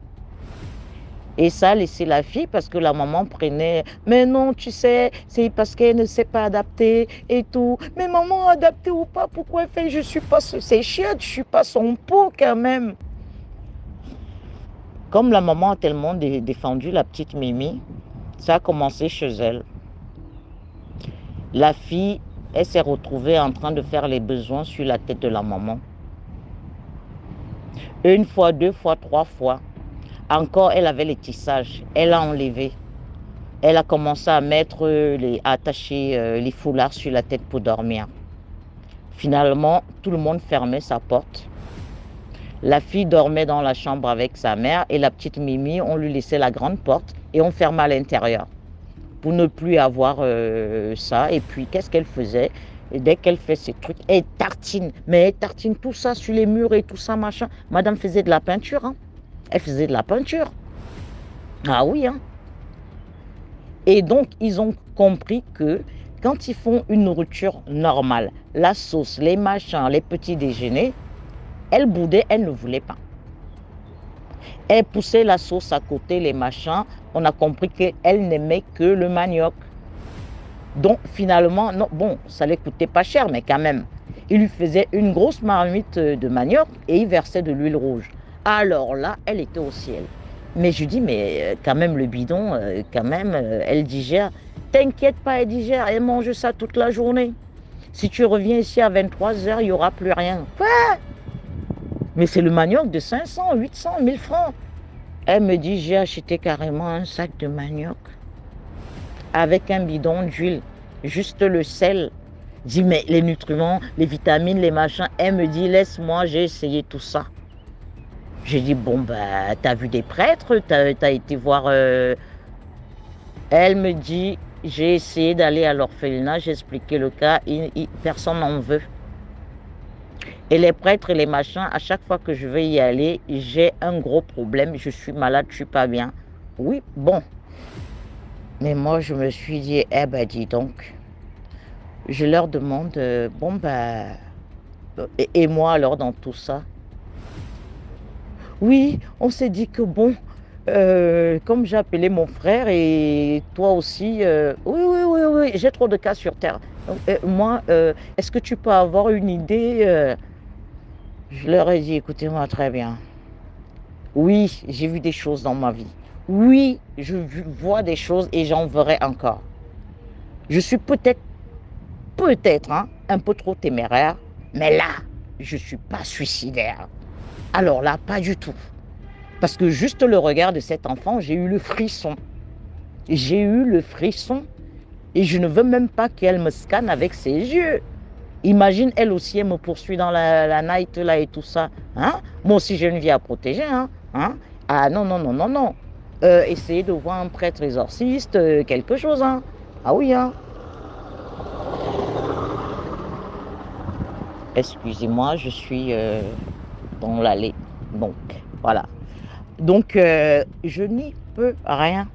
Et ça a laissé la fille parce que la maman prenait, mais non, tu sais, c'est parce qu'elle ne s'est pas adaptée et tout. Mais maman, adaptée ou pas, pourquoi elle fait, je suis pas ses chiottes, je suis pas son pot quand même. Comme la maman a tellement défendu la petite Mimi, ça a commencé chez elle. La fille, elle s'est retrouvée en train de faire les besoins sur la tête de la maman. Une fois, deux fois, trois fois. Encore, elle avait les tissages. Elle a enlevé. Elle a commencé à attacher les foulards sur la tête pour dormir. Finalement, tout le monde fermait sa porte. La fille dormait dans la chambre avec sa mère et la petite Mimi, on lui laissait la grande porte et on fermait à l'intérieur pour ne plus avoir ça. Et puis, qu'est-ce qu'elle faisait? Et dès qu'elle fait ces trucs, elle tartine. Mais elle tartine tout ça sur les murs et tout ça, machin. Madame faisait de la peinture, hein. Elle faisait de la peinture. Ah oui, hein. Et donc, ils ont compris que quand ils font une nourriture normale, la sauce, les machins, les petits déjeuners, elle boudait, elle ne voulait pas. Elle poussait la sauce à côté, les machins. On a compris qu'elle n'aimait que le manioc. Donc, finalement, non, bon, ça ne lui coûtait pas cher, mais quand même. Il lui faisait une grosse marmite de manioc et il versait de l'huile rouge. Alors là, elle était au ciel. Mais je lui dis, mais quand même, le bidon, elle digère. T'inquiète pas, elle digère, elle mange ça toute la journée. Si tu reviens ici à 23h, il n'y aura plus rien. Quoi? Mais c'est le manioc de 500, 800, 1000 francs. Elle me dit, j'ai acheté carrément un sac de manioc avec un bidon d'huile, juste le sel. Je dis, mais les nutriments, les vitamines, les machins. Elle me dit, laisse-moi, j'ai essayé tout ça. J'ai dit, bon, bah, t'as vu des prêtres, t'as été voir Elle me dit, j'ai essayé d'aller à l'orphelinat, j'ai expliqué le cas, personne n'en veut. Et les prêtres et les machins, à chaque fois que je vais y aller, j'ai un gros problème, je suis malade, je suis pas bien. Oui, bon. Mais moi, je me suis dit, eh ben dis donc, je leur demande, bon ben, et moi alors dans tout ça? Oui, on s'est dit que bon, comme j'ai appelé mon frère et toi aussi, oui, j'ai trop de cas sur terre. Donc, moi, est-ce que tu peux avoir une idée? Je leur ai dit, écoutez-moi très bien. Oui, j'ai vu des choses dans ma vie. Oui, je vois des choses et j'en verrai encore. Je suis peut-être un peu trop téméraire, mais là, je ne suis pas suicidaire. Alors là, pas du tout. Parce que juste le regard de cet enfant, j'ai eu le frisson. J'ai eu le frisson et je ne veux même pas qu'elle me scanne avec ses yeux. Imagine, elle aussi, elle me poursuit dans la night là et tout ça. Hein? Moi aussi, j'ai une vie à protéger. Hein? Ah non, non, non, non, non. Essayez de voir un prêtre exorciste, quelque chose. Hein? Ah oui, hein? Excusez-moi, je suis dans l'allée. Donc, voilà. Donc, je n'y peux rien.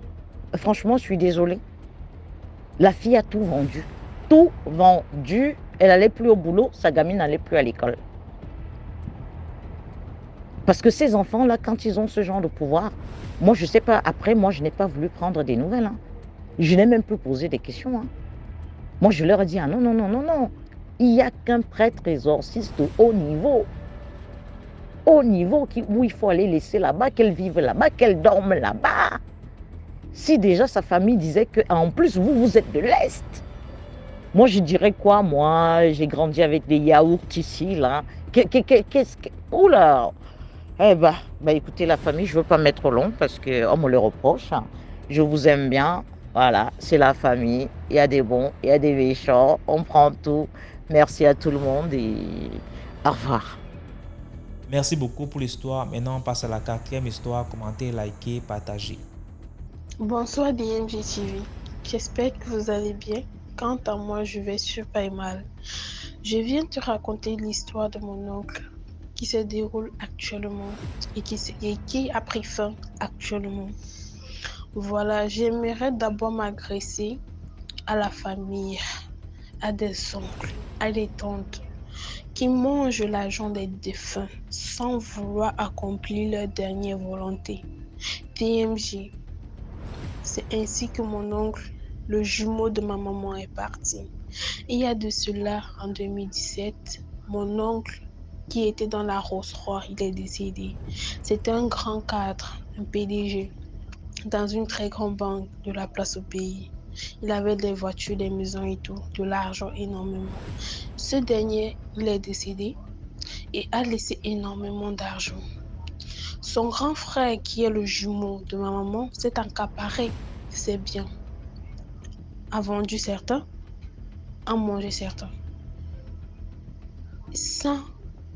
Franchement, je suis désolée. La fille a tout vendu. Tout vendu. Elle n'allait plus au boulot, sa gamine n'allait plus à l'école. Parce que ces enfants-là, quand ils ont ce genre de pouvoir, moi, je ne sais pas, après, moi, je n'ai pas voulu prendre des nouvelles. Hein. Je n'ai même plus posé des questions. Hein. Moi, je leur ai dit, ah non, non, non, non, non. Il n'y a qu'un prêtre exorciste de haut niveau. Haut niveau où il faut aller laisser là-bas, qu'elle vive là-bas, qu'elle dorme là-bas. Si déjà sa famille disait qu'en plus, vous êtes de l'Est. Moi, je dirais quoi? Moi, j'ai grandi avec des yaourts ici, là. Qu'est-ce que... Oula! Eh ben, écoutez, la famille, je ne veux pas mettre long parce qu'on me le reproche. Je vous aime bien. Voilà, c'est la famille. Il y a des bons, il y a des méchants. On prend tout. Merci à tout le monde et au revoir. Merci beaucoup pour l'histoire. Maintenant, on passe à la 4e histoire. Commentez, likez, partagez. Bonsoir DMG TV. J'espère que vous allez bien. Quant à moi, je vais super mal. Je viens te raconter l'histoire de mon oncle qui se déroule actuellement et qui a pris fin actuellement. Voilà, j'aimerais d'abord m'adresser à la famille, à des oncles, à des tantes qui mangent l'argent des défunts sans vouloir accomplir leur dernière volonté. DMG, c'est ainsi que mon oncle, le jumeau de ma maman, est parti. Il y a de cela, en 2017, mon oncle, qui était dans la Rolls-Royce, il est décédé. C'était un grand cadre, un PDG, dans une très grande banque de la place au pays. Il avait des voitures, des maisons et tout, de l'argent énormément. Ce dernier, il est décédé et a laissé énormément d'argent. Son grand frère, qui est le jumeau de ma maman, s'est accaparé ses biens, a vendu certains, a mangé certains, sans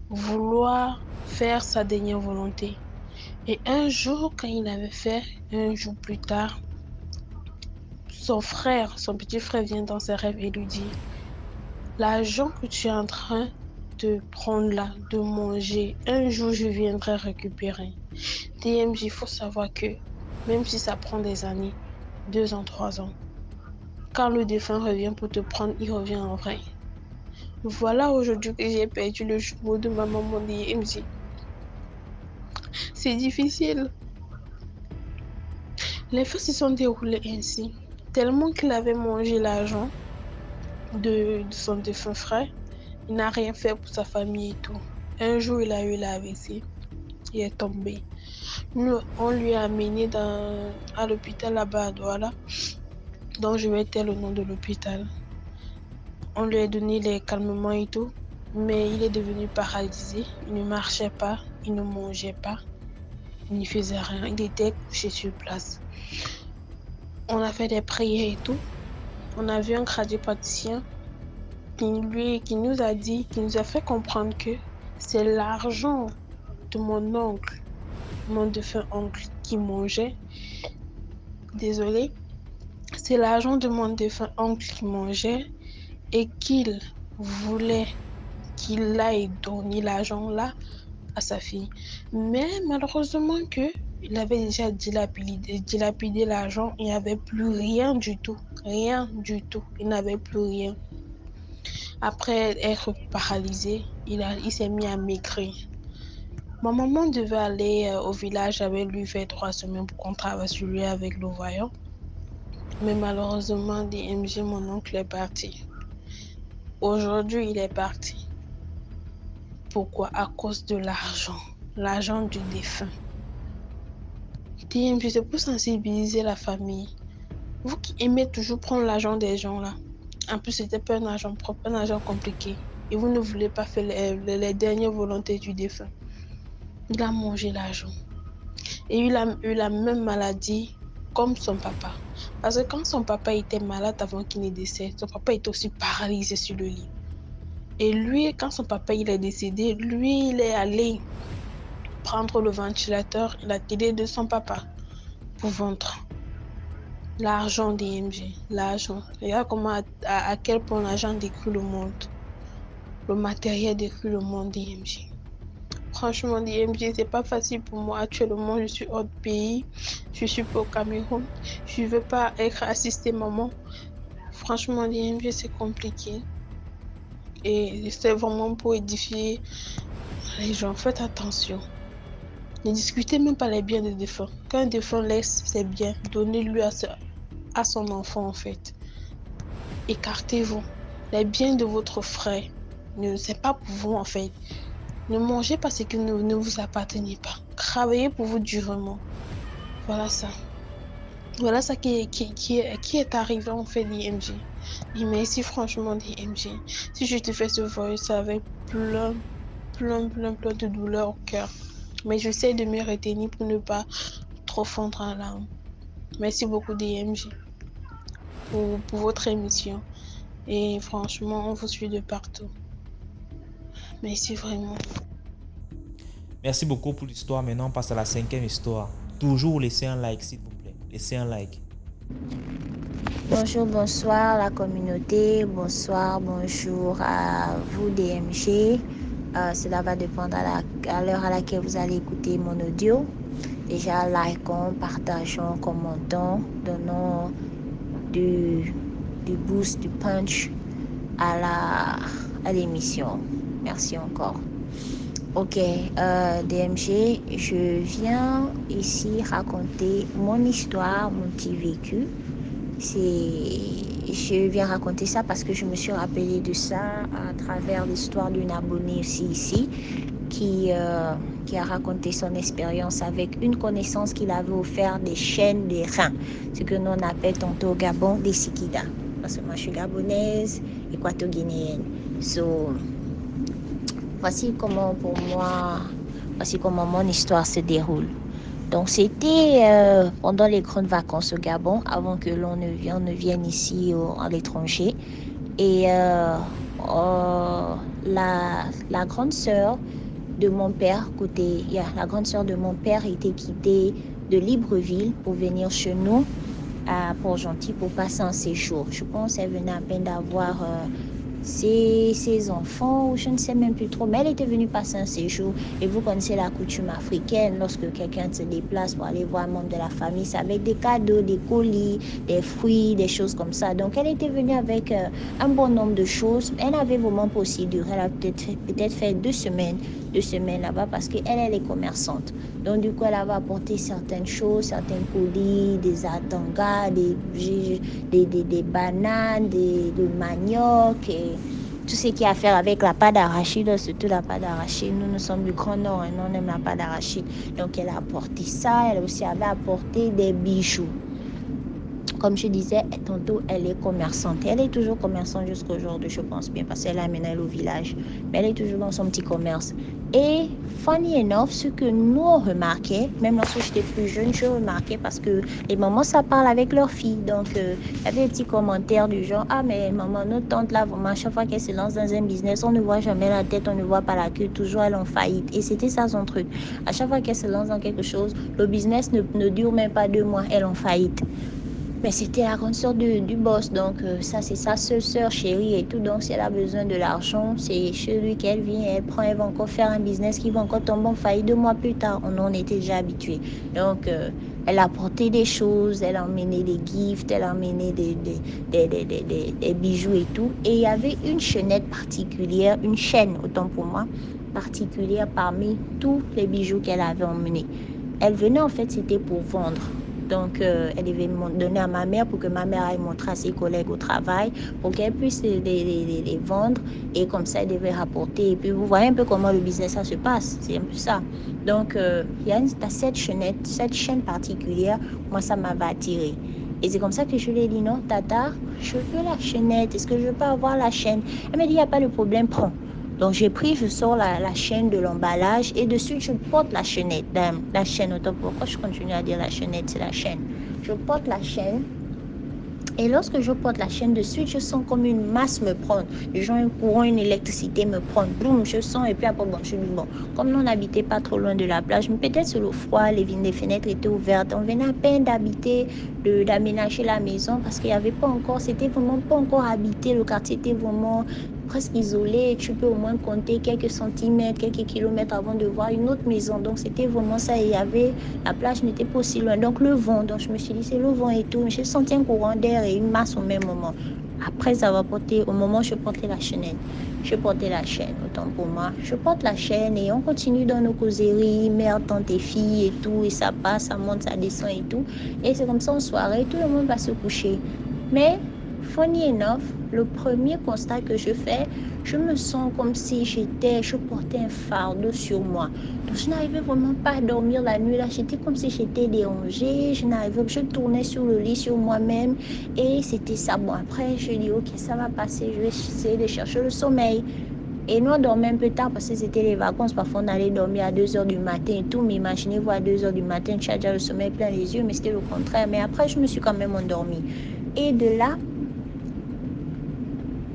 vouloir faire sa dernière volonté. Et un jour, quand il avait fait, un jour plus tard, son petit frère vient dans ses rêves et lui dit: l'argent que tu es en train de prendre là, de manger, un jour je viendrai récupérer. DMJ, il faut savoir que même si ça prend des années, 2 ans, 3 ans, quand le défunt revient pour te prendre, il revient en vrai. Voilà aujourd'hui que j'ai perdu le jumeau de ma maman DMJ. C'est difficile. Les faits se sont déroulés ainsi. Tellement qu'il avait mangé l'argent de son défunt frère, il n'a rien fait pour sa famille et tout. Un jour, il a eu la AVC. Il est tombé. Nous, on lui a amené à l'hôpital là-bas à Douala, dont je mettais le nom de l'hôpital. On lui a donné les calmements et tout, mais il est devenu paralysé. Il ne marchait pas, il ne mangeait pas, il ne faisait rien. Il était couché sur place. On a fait des prières et tout. On a vu un praticien qui nous a dit, qui nous a fait comprendre que c'est l'argent de mon oncle, mon défunt oncle, qui mangeait. Désolé. C'est l'argent de mon défunt oncle qui mangeait et qu'il voulait qu'il aille donner l'argent là à sa fille. Mais malheureusement il avait déjà dilapidé l'argent, il n'y avait plus rien du tout. Rien du tout. Il n'avait plus rien. Après être paralysé, il s'est mis à maigrir. Ma maman devait aller au village avec lui faire 3 semaines pour qu'on travaille sur lui avec le voyant. Mais malheureusement, DMG, mon oncle est parti. Aujourd'hui, il est parti. Pourquoi? À cause de l'argent. L'argent du défunt. DMG, c'est pour sensibiliser la famille. Vous qui aimez toujours prendre l'argent des gens là. En plus, c'était pas un argent propre, un argent compliqué. Et vous ne voulez pas faire les dernières volontés du défunt. Il a mangé l'argent. Et il a eu la même maladie comme son papa. Parce que quand son papa était malade avant qu'il ne décède, son papa était aussi paralysé sur le lit. Et lui, quand son papa il est décédé, lui, il est allé prendre le ventilateur et la télé de son papa pour vendre. L'argent DMG, l'argent. Regarde comment, à quel point l'argent détruit le monde. Le matériel détruit le monde DMG. Franchement, DMG, c'est pas facile pour moi. Actuellement, je suis hors de pays. Je suis pas au Cameroun. Je veux pas être assistée maman. Franchement, DMG, c'est compliqué. Et c'est vraiment pour édifier les gens. Faites attention. Ne discutez même pas les biens des défunts. Quand un défunt laisse ses biens, donnez-lui à son enfant, en fait. Écartez-vous. Les biens de votre frère, c'est pas pour vous, en fait. Ne mangez pas ce qui ne vous appartenait pas. Travaillez pour vous durement. Voilà ça. Voilà ça qui est arrivé en fait DMG. Et merci franchement DMG. Si je te fais ce voice, ça avec plein de douleur au cœur. Mais j'essaie de me retenir pour ne pas trop fondre en larmes. Merci beaucoup DMG pour votre émission. Et franchement, on vous suit de partout. Merci vraiment. Merci beaucoup pour l'histoire. Maintenant, on passe à la 5e histoire. Toujours laissez un like, s'il vous plaît. Laissez un like. Bonjour, bonsoir la communauté. Bonsoir, bonjour à vous DMG. Cela va dépendre à l'heure à laquelle vous allez écouter mon audio. Déjà, likons, partageons, commentons, donnons du boost, du punch à l'émission. Merci encore. Ok, DMG, je viens ici raconter mon histoire, mon petit vécu. Je viens raconter ça parce que je me suis rappelé de ça à travers l'histoire d'une abonnée aussi ici qui a raconté son expérience avec une connaissance qu'il avait offert des chaînes des reins, ce que l'on appelle tantôt au Gabon des sikida. Parce que moi je suis gabonaise, équato-guinéenne. Voici comment mon histoire se déroule. Donc c'était pendant les grandes vacances au Gabon, avant que l'on ne vienne ici à l'étranger. Et la grande sœur de mon père, la grande sœur de mon père était quittée de Libreville pour venir chez nous à Port-Gentil pour passer un séjour. Je pense qu'elle venait à peine d'avoir ses enfants, ou je ne sais même plus trop, mais elle était venue passer un séjour. Et vous connaissez la coutume africaine, lorsque quelqu'un se déplace pour aller voir un membre de la famille, c'est avec des cadeaux, des colis, des fruits, des choses comme ça. Donc elle était venue avec un bon nombre de choses. Elle n'avait vraiment pas aussi duré. Elle a peut-être fait 2 semaines là-bas parce qu'elle est commerçante. Donc du coup, elle avait apporté certaines choses, certains colis, des atangas, des bananes, des manioc, et tout ce qui a à faire avec la pâte d'arachide, surtout la pâte d'arachide. Nous sommes du Grand Nord et nous on aime la pâte d'arachide. Donc elle a apporté ça, elle aussi avait apporté des bijoux. Comme je disais, tantôt, elle est commerçante. Elle est toujours commerçante jusqu'aujourd'hui, je pense bien, parce qu'elle a amené au village. Mais elle est toujours dans son petit commerce. Et funny enough, ce que nous on remarquait, même lorsque j'étais plus jeune, je remarquais parce que les mamans, ça parle avec leurs filles. Donc, il y avait des petits commentaires du genre, ah, mais maman, notre tante là, vraiment, à chaque fois qu'elle se lance dans un business, on ne voit jamais la tête, on ne voit pas la queue, toujours elle est en faillite. Et c'était ça son truc. À chaque fois qu'elle se lance dans quelque chose, le business ne dure même pas 2 mois, elle est en faillite. Mais c'était la grande sœur du boss, donc ça c'est sa seule sœur chérie et tout. Donc si elle a besoin de l'argent, c'est chez lui qu'elle vient, elle prend, elle va encore faire un business qui va encore tomber en faillite 2 mois plus tard. On en était déjà habitués. Donc elle a apporté des choses, elle a emmené des gifts, elle a emmené des bijoux et tout. Et il y avait une chaînette particulière, une chaîne autant pour moi, particulière parmi tous les bijoux qu'elle avait emmenés. Elle venait en fait, c'était pour vendre. Donc, elle devait me donner à ma mère pour que ma mère aille montrer à ses collègues au travail pour qu'elle puisse les vendre. Et comme ça, elle devait rapporter. Et puis, vous voyez un peu comment le business, ça se passe. C'est un peu ça. Donc, il y a cette chaîne particulière. Moi, ça m'avait attirée. Et c'est comme ça que je lui ai dit, non, Tata, je veux la chaînette. Est-ce que je peux avoir la chaîne? Elle m'a dit, il n'y a pas de problème, prends. Donc, j'ai pris, je sors la chaîne de l'emballage et dessus, je porte la chaînette. La chaîne, autant pourquoi je continue à dire la chaînette, c'est la chaîne. Je porte la chaîne. Et lorsque je porte la chaîne dessus, je sens comme une masse me prendre. Les gens, un courant, une électricité me prendre. Boum, je sens. Et puis après, bon, je dis, bon, comme nous, on n'habitait pas trop loin de la plage, mais peut-être sur le froid, les fenêtres étaient ouvertes. On venait à peine d'aménager la maison parce qu'il n'y avait pas encore, c'était vraiment pas encore habité. Le quartier était vraiment presque isolé. Tu peux au moins compter quelques centimètres, quelques kilomètres avant de voir une autre maison. Donc, c'était vraiment ça. Et la plage n'était pas aussi loin. Donc, le vent. Donc, je me suis dit, c'est le vent et tout. J'ai senti un courant d'air et une masse au même moment. Après avoir porté, au moment où je portais la chaînette, je portais la chaîne, autant pour moi. Je porte la chaîne et on continue dans nos causeries, mère, tante et fille et tout. Et ça passe, ça monte, ça descend et tout. Et c'est comme ça en soirée, tout le monde va se coucher. Mais, funny enough, le premier constat que je fais, je me sens comme si je portais un fardeau sur moi. Donc, je n'arrivais vraiment pas à dormir la nuit. Là, j'étais comme si j'étais dérangée. Je tournais sur le lit, sur moi-même. Et c'était ça. Bon, après, je dis, ok, ça va passer. Je vais essayer de chercher le sommeil. Et nous, on dormait un peu tard parce que c'était les vacances. Parfois, on allait dormir à 2h du matin et tout. Mais imaginez-vous, à 2h du matin, tu as déjà le sommeil plein les yeux. Mais c'était le contraire. Mais après, je me suis quand même endormie. Et de là,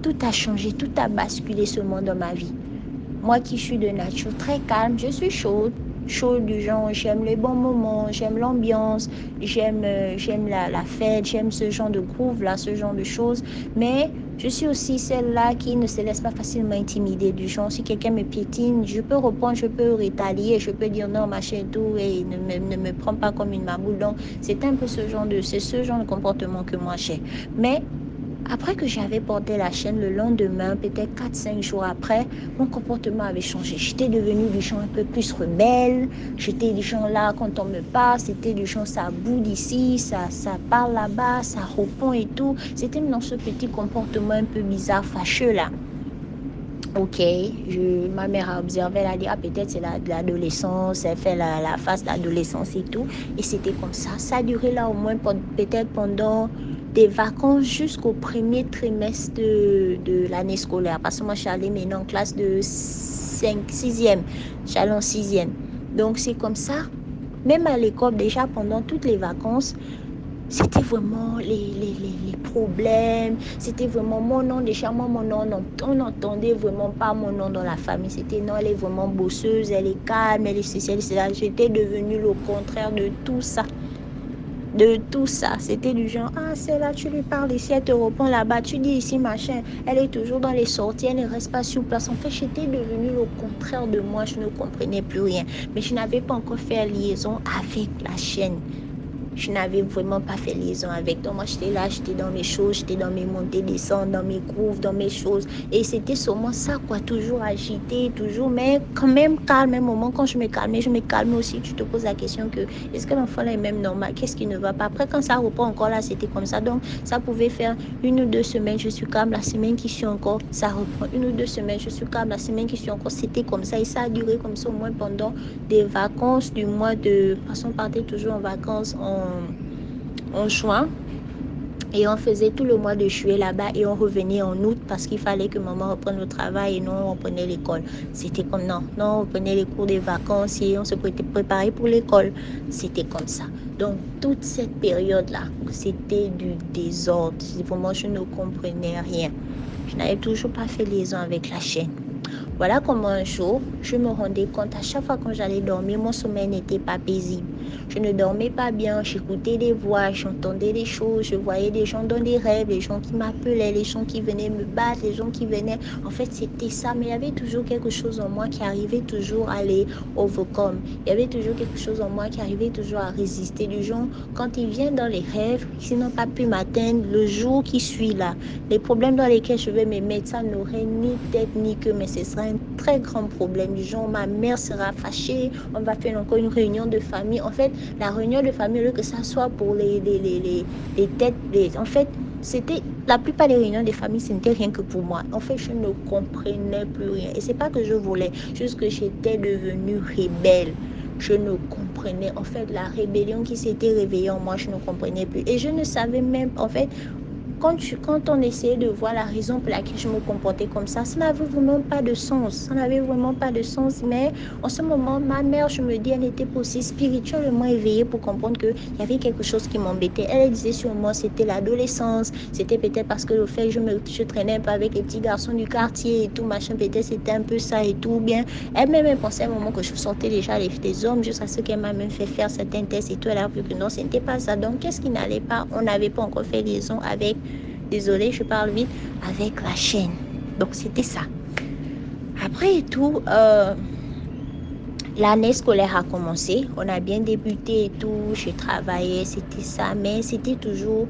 tout a changé, tout a basculé seulement dans ma vie. Moi qui suis de nature très calme, je suis chaude du genre, j'aime les bons moments, j'aime l'ambiance, j'aime la fête, j'aime ce genre de groove là, ce genre de choses. Mais je suis aussi celle-là qui ne se laisse pas facilement intimider du genre. Si quelqu'un me piétine, je peux répondre, je peux rétalier, je peux dire non, machin et tout, et ne me prends pas comme une maboule. Donc, c'est un peu ce genre de comportement que moi j'ai. Mais après que j'avais porté la chaîne, le lendemain, peut-être 4-5 jours après, mon comportement avait changé. J'étais devenue du genre un peu plus rebelle. J'étais du genre là, quand on me parle, c'était du genre ça boude ici, ça parle là-bas, ça répond et tout. C'était dans ce petit comportement un peu bizarre, fâcheux là. Ok, ma mère a observé, elle a dit, ah peut-être c'est l'adolescence, elle fait la phase d'adolescence et tout. Et c'était comme ça. Ça a duré là au moins peut-être pendant des vacances jusqu'au premier trimestre de l'année scolaire. Parce que moi, je suis allée maintenant en classe de 6e. Je suis allée en 6e. Donc, c'est comme ça. Même à l'école, déjà, pendant toutes les vacances, c'était vraiment les problèmes. C'était vraiment mon nom. Déjà, moi, mon nom, on n'entendait vraiment pas mon nom dans la famille. C'était non, elle est vraiment bosseuse, elle est calme, elle est celle. J'étais devenue le contraire de tout ça. C'était du genre, ah, c'est là, tu lui parles ici, elle te répond là-bas, tu dis ici, machin, elle est toujours dans les sorties, elle ne reste pas sur place. En fait, j'étais devenue le contraire de moi, je ne comprenais plus rien. Mais je n'avais pas encore fait liaison avec la chaîne. Je n'avais vraiment pas fait liaison avec. Donc moi, j'étais là, j'étais dans mes choses, j'étais dans mes montées, descentes, dans mes grooves, dans mes choses. Et c'était seulement ça, quoi, toujours agité, toujours, mais quand même calme. Un moment, quand je me calmais aussi. Tu te poses la question que, est-ce que l'enfant là est même normal? Qu'est-ce qui ne va pas? Après, quand ça reprend encore là, c'était comme ça. Donc, ça pouvait faire 1 ou 2 semaines, je suis calme. La semaine qui suit encore, ça reprend. 1 ou 2 semaines, je suis calme. La semaine qui suit encore, c'était comme ça. Et ça a duré comme ça au moins pendant des vacances du mois de... Parce qu'on partait toujours en vacances en juin et on faisait tout le mois de juillet là-bas et on revenait en août parce qu'il fallait que maman reprenne le travail et nous on reprenait l'école. C'était comme non, on reprenait les cours des vacances et on se préparait pour l'école. C'était comme ça. Donc toute cette période-là, c'était du désordre. Vraiment, je ne comprenais rien. Je n'avais toujours pas fait liaison avec la chaîne. Voilà comment un jour, je me rendais compte, à chaque fois quand j'allais dormir, mon sommeil n'était pas paisible. Je ne dormais pas bien, j'écoutais des voix, j'entendais des choses, je voyais des gens dans des rêves, les gens qui m'appelaient, les gens qui venaient me battre, les gens qui venaient... En fait, c'était ça, mais il y avait toujours quelque chose en moi qui arrivait toujours à les overcome. Il y avait toujours quelque chose en moi qui arrivait toujours à résister. Du genre, quand ils viennent dans les rêves, s'ils n'ont pas pu m'atteindre, le jour qui suit là, les problèmes dans lesquels je vais me mettre, ça n'aurait ni tête ni queue, mais ce sera un très grand problème. Du genre, ma mère sera fâchée, on va faire encore une réunion de famille. En fait, la réunion de famille, au lieu que ça soit pour les têtes, en fait, c'était la plupart des réunions de famille, ce n'était rien que pour moi. En fait, je ne comprenais plus rien. Et c'est pas que je voulais, juste que j'étais devenue rebelle. Je ne comprenais, en fait, la rébellion qui s'était réveillée en moi, je ne comprenais plus. Et je ne savais même, en fait, quand on essayait de voir la raison pour laquelle je me comportais comme ça n'avait vraiment pas de sens. Ça n'avait vraiment pas de sens. Mais en ce moment, ma mère, je me dis, elle n'était pas aussi spirituellement éveillée pour comprendre qu'il y avait quelque chose qui m'embêtait. Elle disait sur moi, c'était l'adolescence. C'était peut-être parce que le fait que je traînais un peu avec les petits garçons du quartier et tout, machin, peut-être c'était un peu ça et tout. Bien, elle-même pensait à un moment que je sortais déjà des hommes, jusqu'à ce qu'elle m'a même fait faire certains tests et tout. Elle a vu que non, ce n'était pas ça. Donc, qu'est-ce qui n'allait pas? On n'avait pas encore fait liaison avec... Désolée, je parle vite, avec la chaîne. Donc, c'était ça. Après tout, l'année scolaire a commencé. On a bien débuté et tout. Je travaillais, c'était ça. Mais c'était toujours,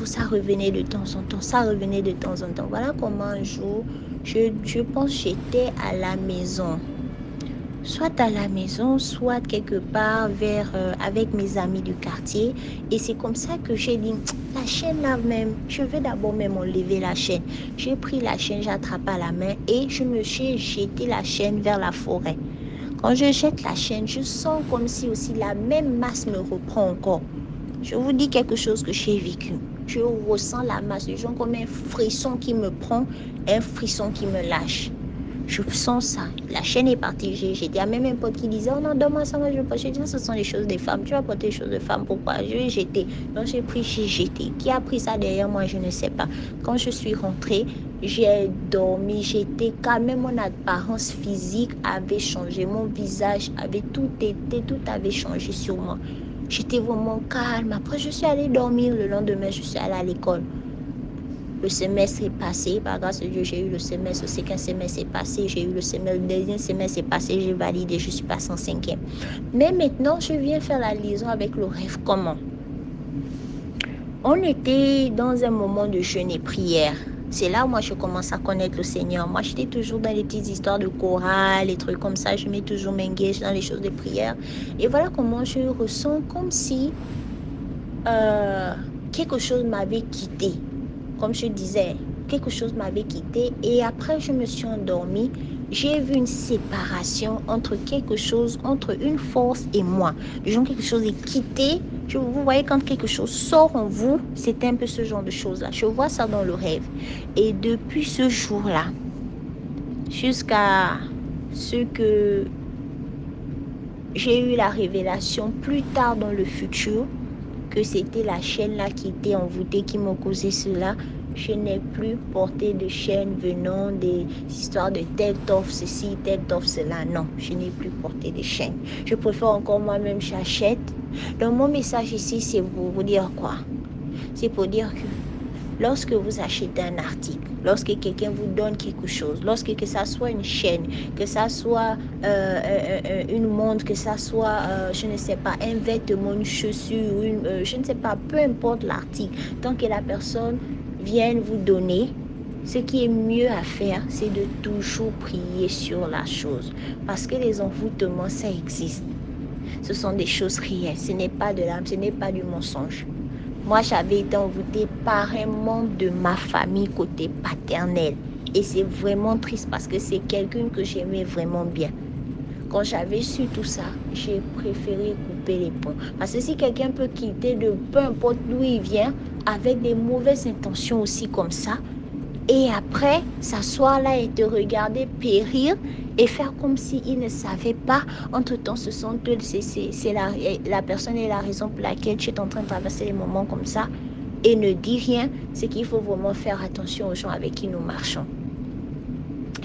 ça revenait de temps en temps. Ça revenait de temps en temps. Voilà comment un jour, je pense que j'étais à la maison. Soit à la maison, soit quelque part avec mes amis du quartier. Et c'est comme ça que j'ai dit, la chaîne là même, je vais d'abord même enlever la chaîne. J'ai pris la chaîne, j'ai attrapé à la main et j'ai jeté la chaîne vers la forêt. Quand je jette la chaîne, je sens comme si aussi la même masse me reprend encore. Je vous dis quelque chose que j'ai vécu. Je ressens la masse, les gens comme un frisson qui me prend, un frisson qui me lâche. Je sens ça. La chaîne est partie. J'ai dit à même un pote qui disait, oh non, donne-moi ça, moi je veux pas. J'ai dit, ce sont des choses des femmes. Tu vas porter des choses de femmes. Pourquoi? Je vais jeter. Donc j'ai pris, j'ai jeté. Qui a pris ça derrière moi? Je ne sais pas. Quand je suis rentrée, j'ai dormi. J'étais quand même, mon apparence physique avait changé. Mon visage avait tout avait changé sur moi. J'étais vraiment calme. Après, je suis allée dormir. Le lendemain, je suis allée à l'école. Le semestre est passé, par grâce à Dieu, j'ai eu le semestre, c'est qu'un semestre est passé, j'ai eu le semestre, le deuxième semestre est passé, j'ai validé, je suis passée en 5e. Mais maintenant, je viens faire la liaison avec le rêve. Comment? On était dans un moment de jeûne et prière. C'est là où moi je commence à connaître le Seigneur. Moi, j'étais toujours dans les petites histoires de chorale, les trucs comme ça. Je mets toujours m'engager dans les choses de prière. Et voilà comment je ressens comme si quelque chose m'avait quitté. Comme je disais, quelque chose m'avait quitté et après je me suis endormie. J'ai vu une séparation entre quelque chose, entre une force et moi. Genre quelque chose est quitté. Vous voyez quand quelque chose sort en vous, c'est un peu ce genre de choses-là. Je vois ça dans le rêve. Et depuis ce jour-là, jusqu'à ce que j'ai eu la révélation plus tard dans le futur, que c'était la chaîne là qui était envoûtée, qui m'a causé cela. Je n'ai plus porté de chaîne venant des histoires de tel t'offre ceci, tel t'offre cela. Non, je n'ai plus porté de chaîne. Je préfère encore moi-même, j'achète. Donc mon message ici, c'est pour vous dire quoi? C'est pour dire que lorsque vous achetez un article, lorsque quelqu'un vous donne quelque chose, lorsque que ça soit une chaîne, que ça soit une montre, que ça soit, je ne sais pas, un vêtement, une chaussure, je ne sais pas, peu importe l'article, tant que la personne vient vous donner, ce qui est mieux à faire, c'est de toujours prier sur la chose. Parce que les envoûtements, ça existe. Ce sont des choses réelles. Ce n'est pas de l'âme, ce n'est pas du mensonge. Moi, j'avais été envoûtée par un membre de ma famille côté paternel. Et c'est vraiment triste parce que c'est quelqu'un que j'aimais vraiment bien. Quand j'avais su tout ça, j'ai préféré couper les ponts. Parce que si quelqu'un peut quitter de peu importe d'où il vient, avec des mauvaises intentions aussi comme ça, et après s'asseoir là et te regarder périr et faire comme s'il ne savait pas, entre-temps, c'est la personne et la raison pour laquelle tu es en train de traverser des moments comme ça et ne dit rien, c'est qu'il faut vraiment faire attention aux gens avec qui nous marchons.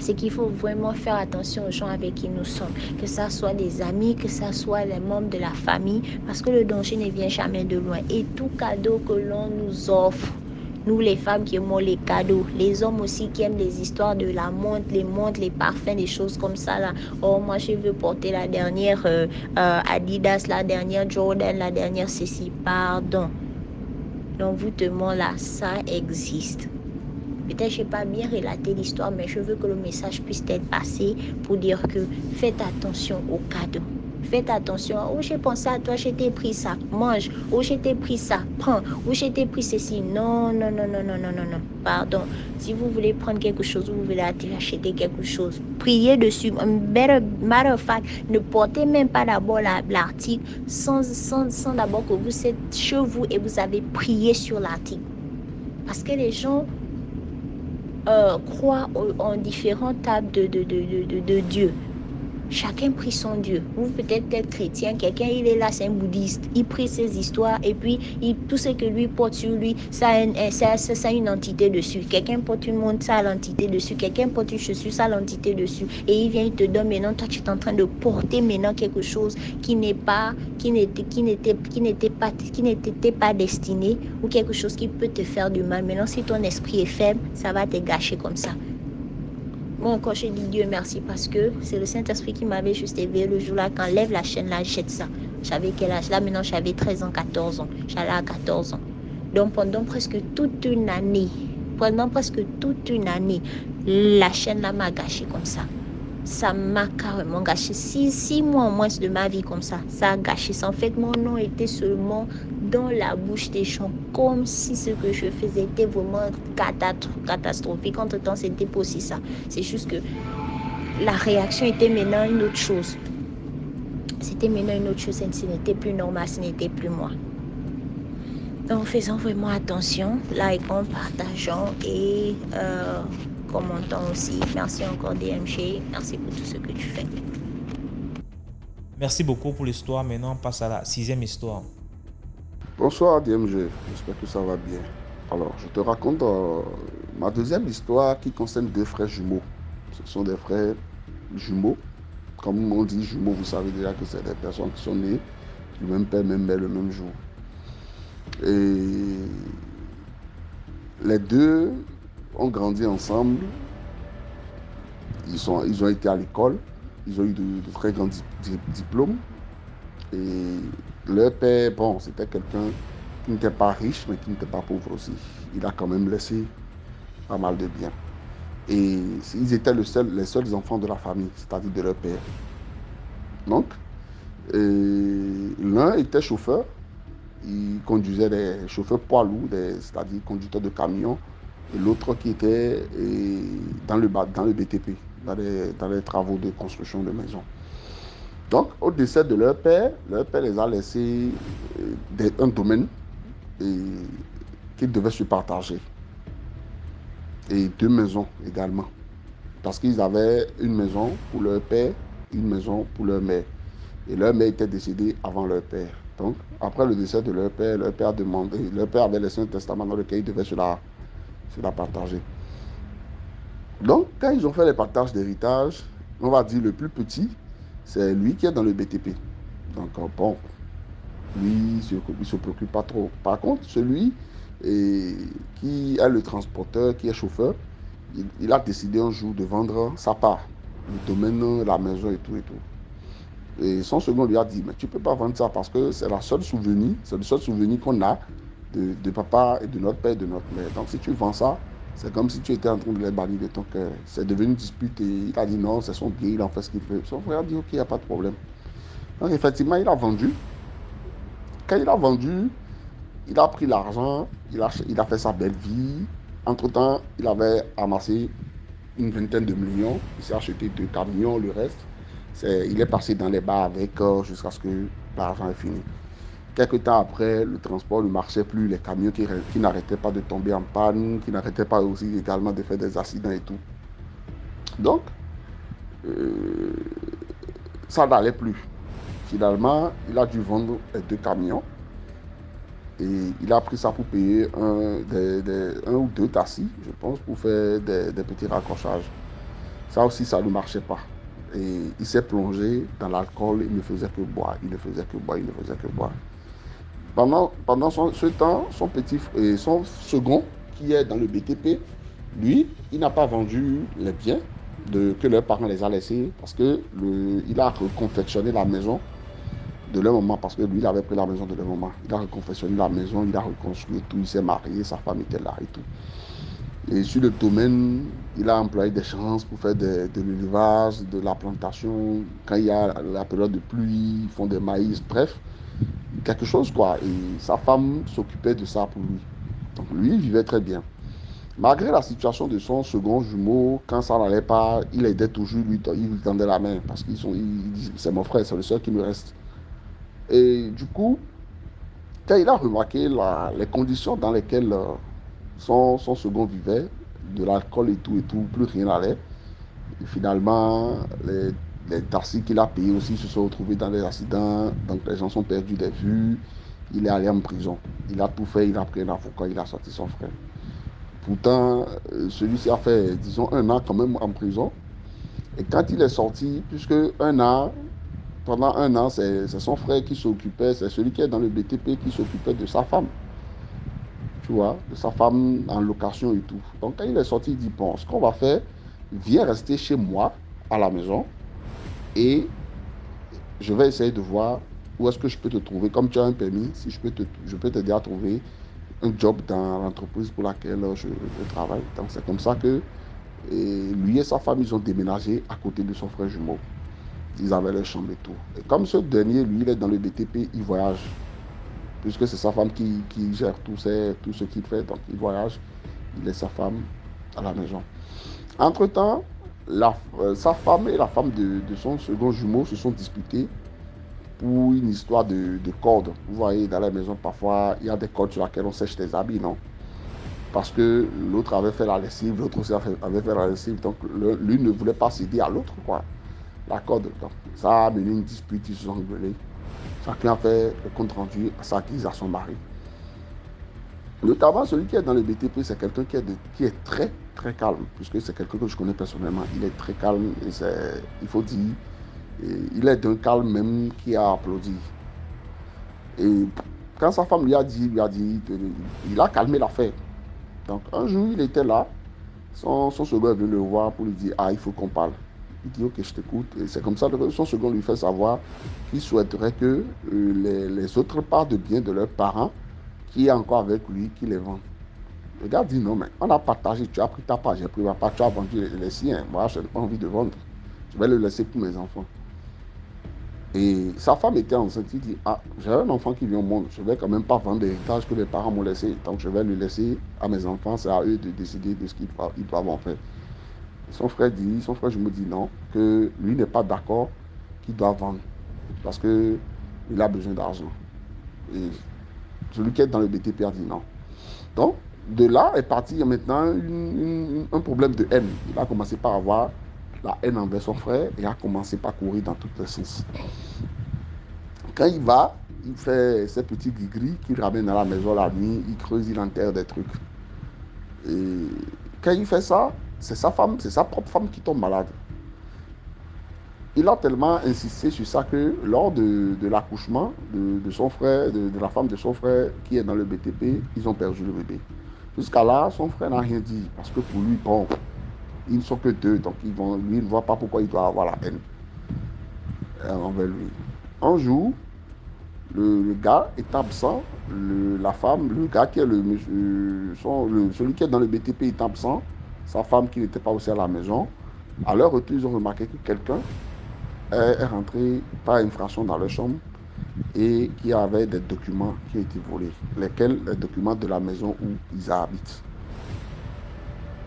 c'est qu'il faut vraiment faire attention aux gens avec qui nous sommes, que ça soit des amis, que ça soit les membres de la famille, parce que le danger ne vient jamais de loin. Et tout cadeau que l'on nous offre, nous les femmes qui aimons les cadeaux, les hommes aussi qui aiment les histoires de la montre, les parfums, des choses comme ça là. Oh, moi je veux porter la dernière Adidas, la dernière Jordan, la dernière ceci. Pardon. L'envoûtement là, ça existe. Peut-être je n'ai pas bien relaté l'histoire, mais je veux que le message puisse être passé pour dire que faites attention aux cadeaux. Faites attention. Oh, j'ai pensé à toi, je t'ai pris ça, mange. Oh, je t'ai pris ça, prends. Oh, je t'ai pris ceci. Non. Pardon. Si vous voulez prendre quelque chose, vous voulez acheter quelque chose, priez dessus. Matter of fact, ne portez même pas d'abord l'article sans d'abord que vous êtes chez vous et vous avez prié sur l'article. Parce que les gens croient en différentes tables de Dieu. Chacun prie son Dieu. Vous peut-être êtes chrétien, quelqu'un il est là, c'est un bouddhiste. Il prie ses histoires et puis tout ce que lui porte sur lui, ça a une entité dessus. Quelqu'un porte une montre, ça a l'entité dessus. Quelqu'un porte une chaussure, ça a l'entité dessus. Et il vient, il te donne maintenant, toi tu es en train de porter maintenant quelque chose qui n'était pas destiné ou quelque chose qui peut te faire du mal. Maintenant, si ton esprit est faible, ça va te gâcher comme ça. Moi encore, je dis Dieu merci parce que c'est le Saint-Esprit qui m'avait juste éveillé le jour-là. Quand lève la chaîne là, jette ça. J'avais quel âge? Là, maintenant, j'avais 13 ans, 14 ans. J'allais à 14 ans. Donc, pendant presque toute une année, la chaîne là m'a gâché comme ça. Ça m'a carrément gâché. 6 mois au moins de ma vie comme ça. Ça a gâché ça. En fait, mon nom était seulement dans la bouche des gens. Comme si ce que je faisais était vraiment catastrophique. Entre-temps, c'était pas aussi ça. C'est juste que la réaction était maintenant une autre chose. C'était maintenant une autre chose. Ce n'était plus normal. Ce n'était plus moi. Donc, faisons vraiment attention. Likons, partageons et... commentant aussi. Merci encore DMG. Merci pour tout ce que tu fais. Merci beaucoup pour l'histoire. Maintenant, on passe à la 6e histoire. Bonsoir DMG. J'espère que ça va bien. Alors, je te raconte ma deuxième histoire qui concerne 2 frères jumeaux. Ce sont des frères jumeaux. Comme on dit jumeaux, vous savez déjà que c'est des personnes qui sont nées du même père, même mère, le même jour. Et les deux ont grandi ensemble, ils ont été à l'école, ils ont eu de très grands diplômes. Et leur père, bon, c'était quelqu'un qui n'était pas riche, mais qui n'était pas pauvre aussi. Il a quand même laissé pas mal de biens. Et ils étaient les seuls enfants de la famille, c'est-à-dire de leur père. Donc, l'un était chauffeur, il conduisait des chauffeurs poids lourds, c'est-à-dire conducteurs de camions. Et l'autre qui était dans le BTP, dans les travaux de construction de maisons. Donc, au décès de leur père les a laissé un domaine qu'ils devaient se partager. Et 2 maisons également. Parce qu'ils avaient une maison pour leur père, une maison pour leur mère. Et leur mère était décédée avant leur père. Donc, après le décès de leur père avait laissé un testament dans lequel ils devaient se la partager. Donc, quand ils ont fait les partages d'héritage, on va dire le plus petit, c'est lui qui est dans le BTP. Donc, bon, lui, il ne se préoccupe pas trop. Par contre, celui qui est le transporteur, qui est chauffeur, il a décidé un jour de vendre sa part, le domaine, la maison et tout. Et son second lui a dit, mais tu ne peux pas vendre ça parce que c'est le seul souvenir qu'on a de papa et de notre père et de notre mère. Donc si tu vends ça, c'est comme si tu étais en train de les bannir de ton cœur. C'est devenu une dispute et il a dit non, c'est son bien, il en fait ce qu'il veut. Son frère a dit ok, il n'y a pas de problème. Donc effectivement, il a vendu. Quand il a vendu, il a pris l'argent, il a fait sa belle vie. Entre-temps, il avait amassé une vingtaine de millions. Il s'est acheté 2 camions, le reste. Il est passé dans les bars avec jusqu'à ce que l'argent est fini. Quelques temps après, le transport ne marchait plus, les camions qui n'arrêtaient pas de tomber en panne, qui n'arrêtaient pas aussi également de faire des accidents et tout. Donc, ça n'allait plus. Finalement, il a dû vendre les 2 camions et il a pris ça pour payer un ou 2 taxis, je pense, pour faire des petits raccrochages. Ça aussi, ça ne marchait pas. Et il s'est plongé dans l'alcool, il ne faisait que boire, il ne faisait que boire, il ne faisait que boire. Pendant ce temps, son second, qui est dans le BTP, lui, il n'a pas vendu les biens que leurs parents les a laissés parce qu'il a reconfectionné la maison de leur maman, parce que lui, il avait pris la maison de leur maman. Il a reconfectionné la maison, il a reconstruit tout, il s'est marié, sa femme était là et tout. Et sur le domaine, il a employé des chances pour faire de l'élevage, de la plantation. Quand il y a la période de pluie, ils font des maïs, bref, quelque chose quoi. Et sa femme s'occupait de ça pour lui. Donc lui, il vivait très bien. Malgré la situation de son second jumeau, quand ça n'allait pas, il aidait toujours, il lui tendait la main, parce qu'il dit, c'est mon frère, c'est le seul qui me reste. Et du coup, quand il a remarqué les conditions dans lesquelles son second vivait, de l'alcool et tout, plus rien n'allait. Et finalement, les taxis qu'il a payés aussi se sont retrouvés dans des accidents, donc les gens sont perdus des vues. Il est allé en prison. Il a tout fait, il a pris un avocat, il a sorti son frère. Pourtant, celui-ci a fait, disons, 1 an quand même en prison. Et quand il est sorti, puisque pendant 1 an, c'est son frère qui s'occupait, c'est celui qui est dans le BTP qui s'occupait de sa femme. Tu vois, de sa femme en location et tout. Donc quand il est sorti, il dit, bon, ce qu'on va faire, viens rester chez moi, à la maison, et je vais essayer de voir où est-ce que je peux te trouver. Comme tu as un permis, si je peux t'aider à trouver un job dans l'entreprise pour laquelle je travaille. Donc c'est comme ça que lui et sa femme, ils ont déménagé à côté de son frère jumeau. Ils avaient leur chambre et tout. Et comme ce dernier, lui, il est dans le BTP, il voyage. Puisque c'est sa femme qui gère tout ce qu'il fait. Donc il voyage, il laisse sa femme à la maison. Entre-temps, sa femme et la femme de son second jumeau se sont disputés pour une histoire de cordes. Vous voyez, dans la maison, parfois, il y a des cordes sur lesquelles on sèche des habits, non? Parce que l'autre avait fait la lessive, l'autre aussi avait fait la lessive. Donc l'une ne voulait pas céder à l'autre, quoi. La corde. Donc, ça a mené une dispute, ils se sont révélés. Chacun a fait le compte rendu à sa guise à son mari. Notamment, celui qui est dans le BTP, c'est quelqu'un qui est très, très calme, puisque c'est quelqu'un que je connais personnellement. Il est très calme, et il faut dire, il est d'un calme même qui a applaudi. Et quand sa femme lui a dit, il a calmé l'affaire. Donc, un jour, il était là, son second est venu le voir pour lui dire, il faut qu'on parle. Il dit, ok, je t'écoute. Et c'est comme ça que son second lui fait savoir qu'il souhaiterait que les autres parts de biens de leurs parents, qui est encore avec lui, qui les vendent. Le gars dit, non, mais on a partagé, tu as pris ta part, j'ai pris ma part, tu as vendu les siens. Moi, je n'ai pas envie de vendre. Je vais le laisser pour mes enfants. Et sa femme était enceinte. Il dit, j'ai un enfant qui vient au monde, je ne vais quand même pas vendre l'héritage que mes parents m'ont laissé. Donc, je vais le laisser à mes enfants, c'est à eux de décider de ce qu'ils doivent en faire. Son frère je me dis non, que lui n'est pas d'accord qu'il doit vendre parce qu'il a besoin d'argent. Et celui qui est dans le BTP a dit non. Donc, de là est parti maintenant un problème de haine. Il a commencé par avoir la haine envers son frère et a commencé par courir dans tous les sens. Quand il va, il fait ses petits gris-gris qu'il ramène à la maison la nuit, il creuse, il enterre des trucs. Et quand il fait ça, c'est sa propre femme qui tombe malade. Il a tellement insisté sur ça que lors de l'accouchement de son frère, de la femme de son frère qui est dans le BTP, ils ont perdu le bébé. Jusqu'à là, son frère n'a rien dit parce que pour lui, bon, ils ne sont que deux, donc lui, il ne voit pas pourquoi il doit avoir la haine envers lui. Un jour, le gars est absent, la femme, le gars qui est celui qui est dans le BTP est absent. Sa femme qui n'était pas aussi à la maison. À leur retour, ils ont remarqué que quelqu'un est rentré par infraction dans leur chambre et qui avait des documents qui ont été volés. Les documents de la maison où ils habitent.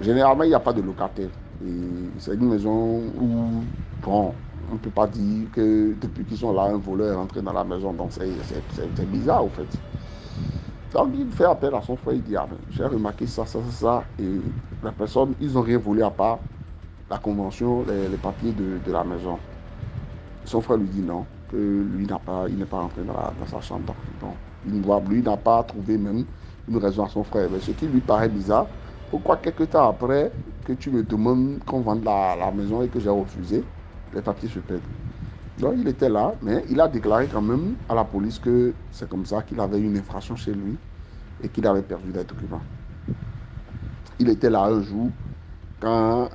Généralement, il n'y a pas de locataire. Et c'est une maison où, bon, on ne peut pas dire que depuis qu'ils sont là, un voleur est rentré dans la maison. Donc c'est bizarre, au fait. Donc il fait appel à son frère, il dit, j'ai remarqué ça, et la personne, ils n'ont rien volé à part la convention, les papiers de la maison. Son frère lui dit non, que lui il n'est pas rentré dans sa chambre. Donc, lui n'a pas trouvé même une raison à son frère. Mais ce qui lui paraît bizarre, Pourquoi quelques temps après que tu me demandes qu'on vende la maison et que j'ai refusé, les papiers se perdent. Donc il était là, mais il a déclaré quand même à la police que c'est comme ça qu'il avait une infraction chez lui et qu'il avait perdu des documents. Il était là un jour quand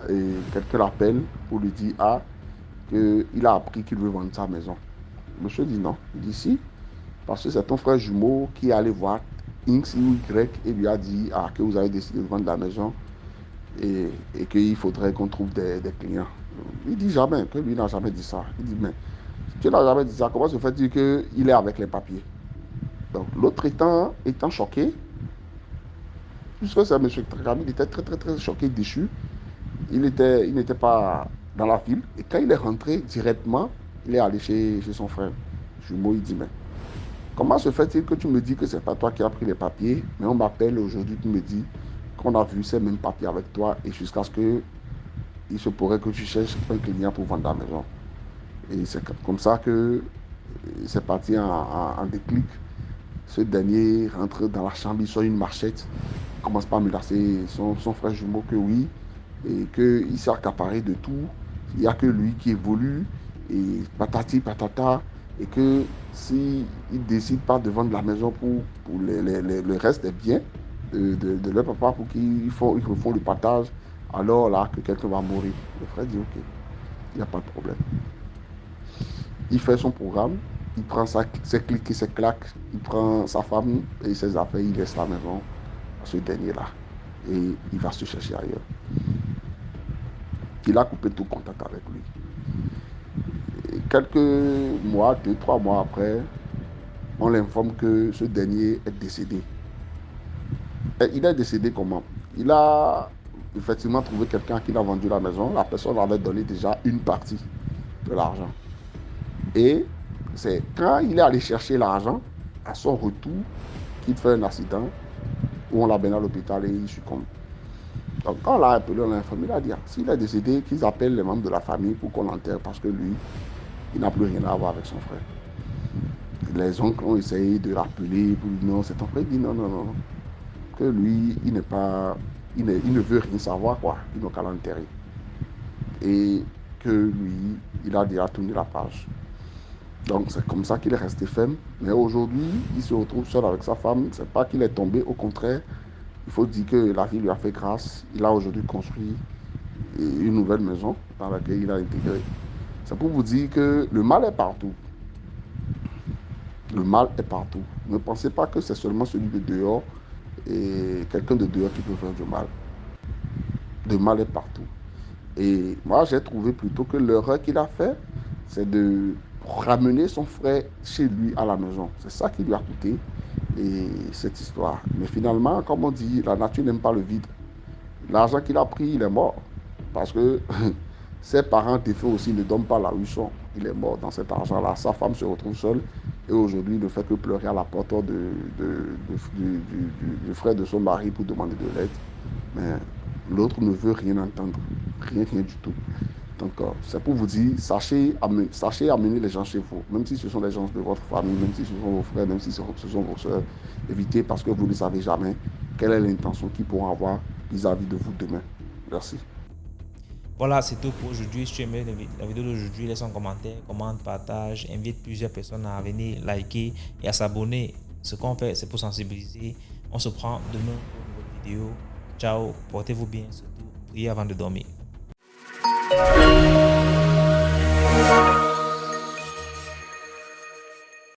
quelqu'un l'appelle pour lui dire qu'il a appris qu'il veut vendre sa maison. Monsieur dit non. Il dit si, parce que c'est ton frère jumeau qui est allé voir X ou Y et lui a dit que vous avez décidé de vendre la maison et qu'il faudrait qu'on trouve des clients. Il dit jamais, que lui n'a jamais dit ça. Il dit mais si tu n'as jamais dit ça, comment se fait-il qu'il est avec les papiers? Donc l'autre étant choqué, puisque c'est M. Trakami, il était très choqué, déchu. Il n'était pas dans la ville. Et quand il est rentré directement, il est allé chez son frère jumeau. Il dit mais comment se fait-il que tu me dis que c'est pas toi qui as pris les papiers, mais on m'appelle aujourd'hui, tu me dis qu'on a vu ces mêmes papiers avec toi et jusqu'à ce que il se pourrait que tu cherches un client pour vendre la maison. Et c'est comme ça que c'est parti en déclic. Ce dernier rentre dans la chambre, il sort une machette, il commence par menacer son frère jumeau que oui, et qu'il s'est accaparé de tout. Il n'y a que lui qui évolue, et patati patata, et que s'il ne décide pas de vendre la maison pour le reste des biens de leur papa, pour qu'ils refont le partage, alors là, que quelqu'un va mourir. Le frère dit ok, il n'y a pas de problème. Il fait son programme, il prend ses clics et ses claques, il prend sa femme et ses affaires, il laisse la maison à ce dernier-là. Et il va se chercher ailleurs. Il a coupé tout contact avec lui. Et quelques mois, 2-3 mois après, on l'informe que ce dernier est décédé. Et il est décédé comment? Il a effectivement trouvé quelqu'un qui l'a vendu la maison. La personne avait donné déjà une partie de l'argent. Et c'est quand il est allé chercher l'argent, à son retour, qu'il fait un accident où on l'a mené à l'hôpital et il succombe. Donc quand on l'a appelé, on l'a informé, il a dit s'il est décédé, qu'ils appellent les membres de la famille pour qu'on l'enterre parce que lui, il n'a plus rien à voir avec son frère. Les oncles ont essayé de rappeler pour lui non, c'est ton frère. Il dit non. Que lui, il ne veut rien savoir, quoi. Il n'a qu'à l'enterrer. Et que lui, il a déjà tourné la page. Donc c'est comme ça qu'il est resté ferme. Mais aujourd'hui, il se retrouve seul avec sa femme. C'est pas qu'il est tombé, au contraire. Il faut dire que la vie lui a fait grâce. Il a aujourd'hui construit une nouvelle maison dans laquelle il a intégré. C'est pour vous dire que le mal est partout. Le mal est partout. Ne pensez pas que c'est seulement celui de dehors et quelqu'un de dehors qui peut faire du mal. Le mal est partout. Et moi, j'ai trouvé plutôt que l'erreur qu'il a fait, c'est de ramener son frère chez lui à la maison. C'est ça qui lui a coûté et cette histoire. Mais finalement, comme on dit, la nature n'aime pas le vide. L'argent qu'il a pris, il est mort. Parce que ses parents défunts aussi ne dorment pas là où ils sont. Il est mort dans cet argent-là. Sa femme se retrouve seule. Et aujourd'hui, il ne fait que pleurer à la porte du frère de son mari pour demander de l'aide. Mais l'autre ne veut rien entendre. Rien du tout. Donc, c'est pour vous dire, sachez amener les gens chez vous. Même si ce sont les gens de votre famille, même si ce sont vos frères, même si ce sont vos soeurs. Évitez parce que vous ne savez jamais quelle est l'intention qu'ils pourront avoir vis-à-vis de vous demain. Merci. Voilà, c'est tout pour aujourd'hui. Si tu aimais la vidéo d'aujourd'hui, laisse un commentaire, commente, partage, invite plusieurs personnes à venir liker et à s'abonner. Ce qu'on fait, c'est pour sensibiliser. On se prend demain pour une nouvelle vidéo. Ciao, portez-vous bien, surtout priez avant de dormir.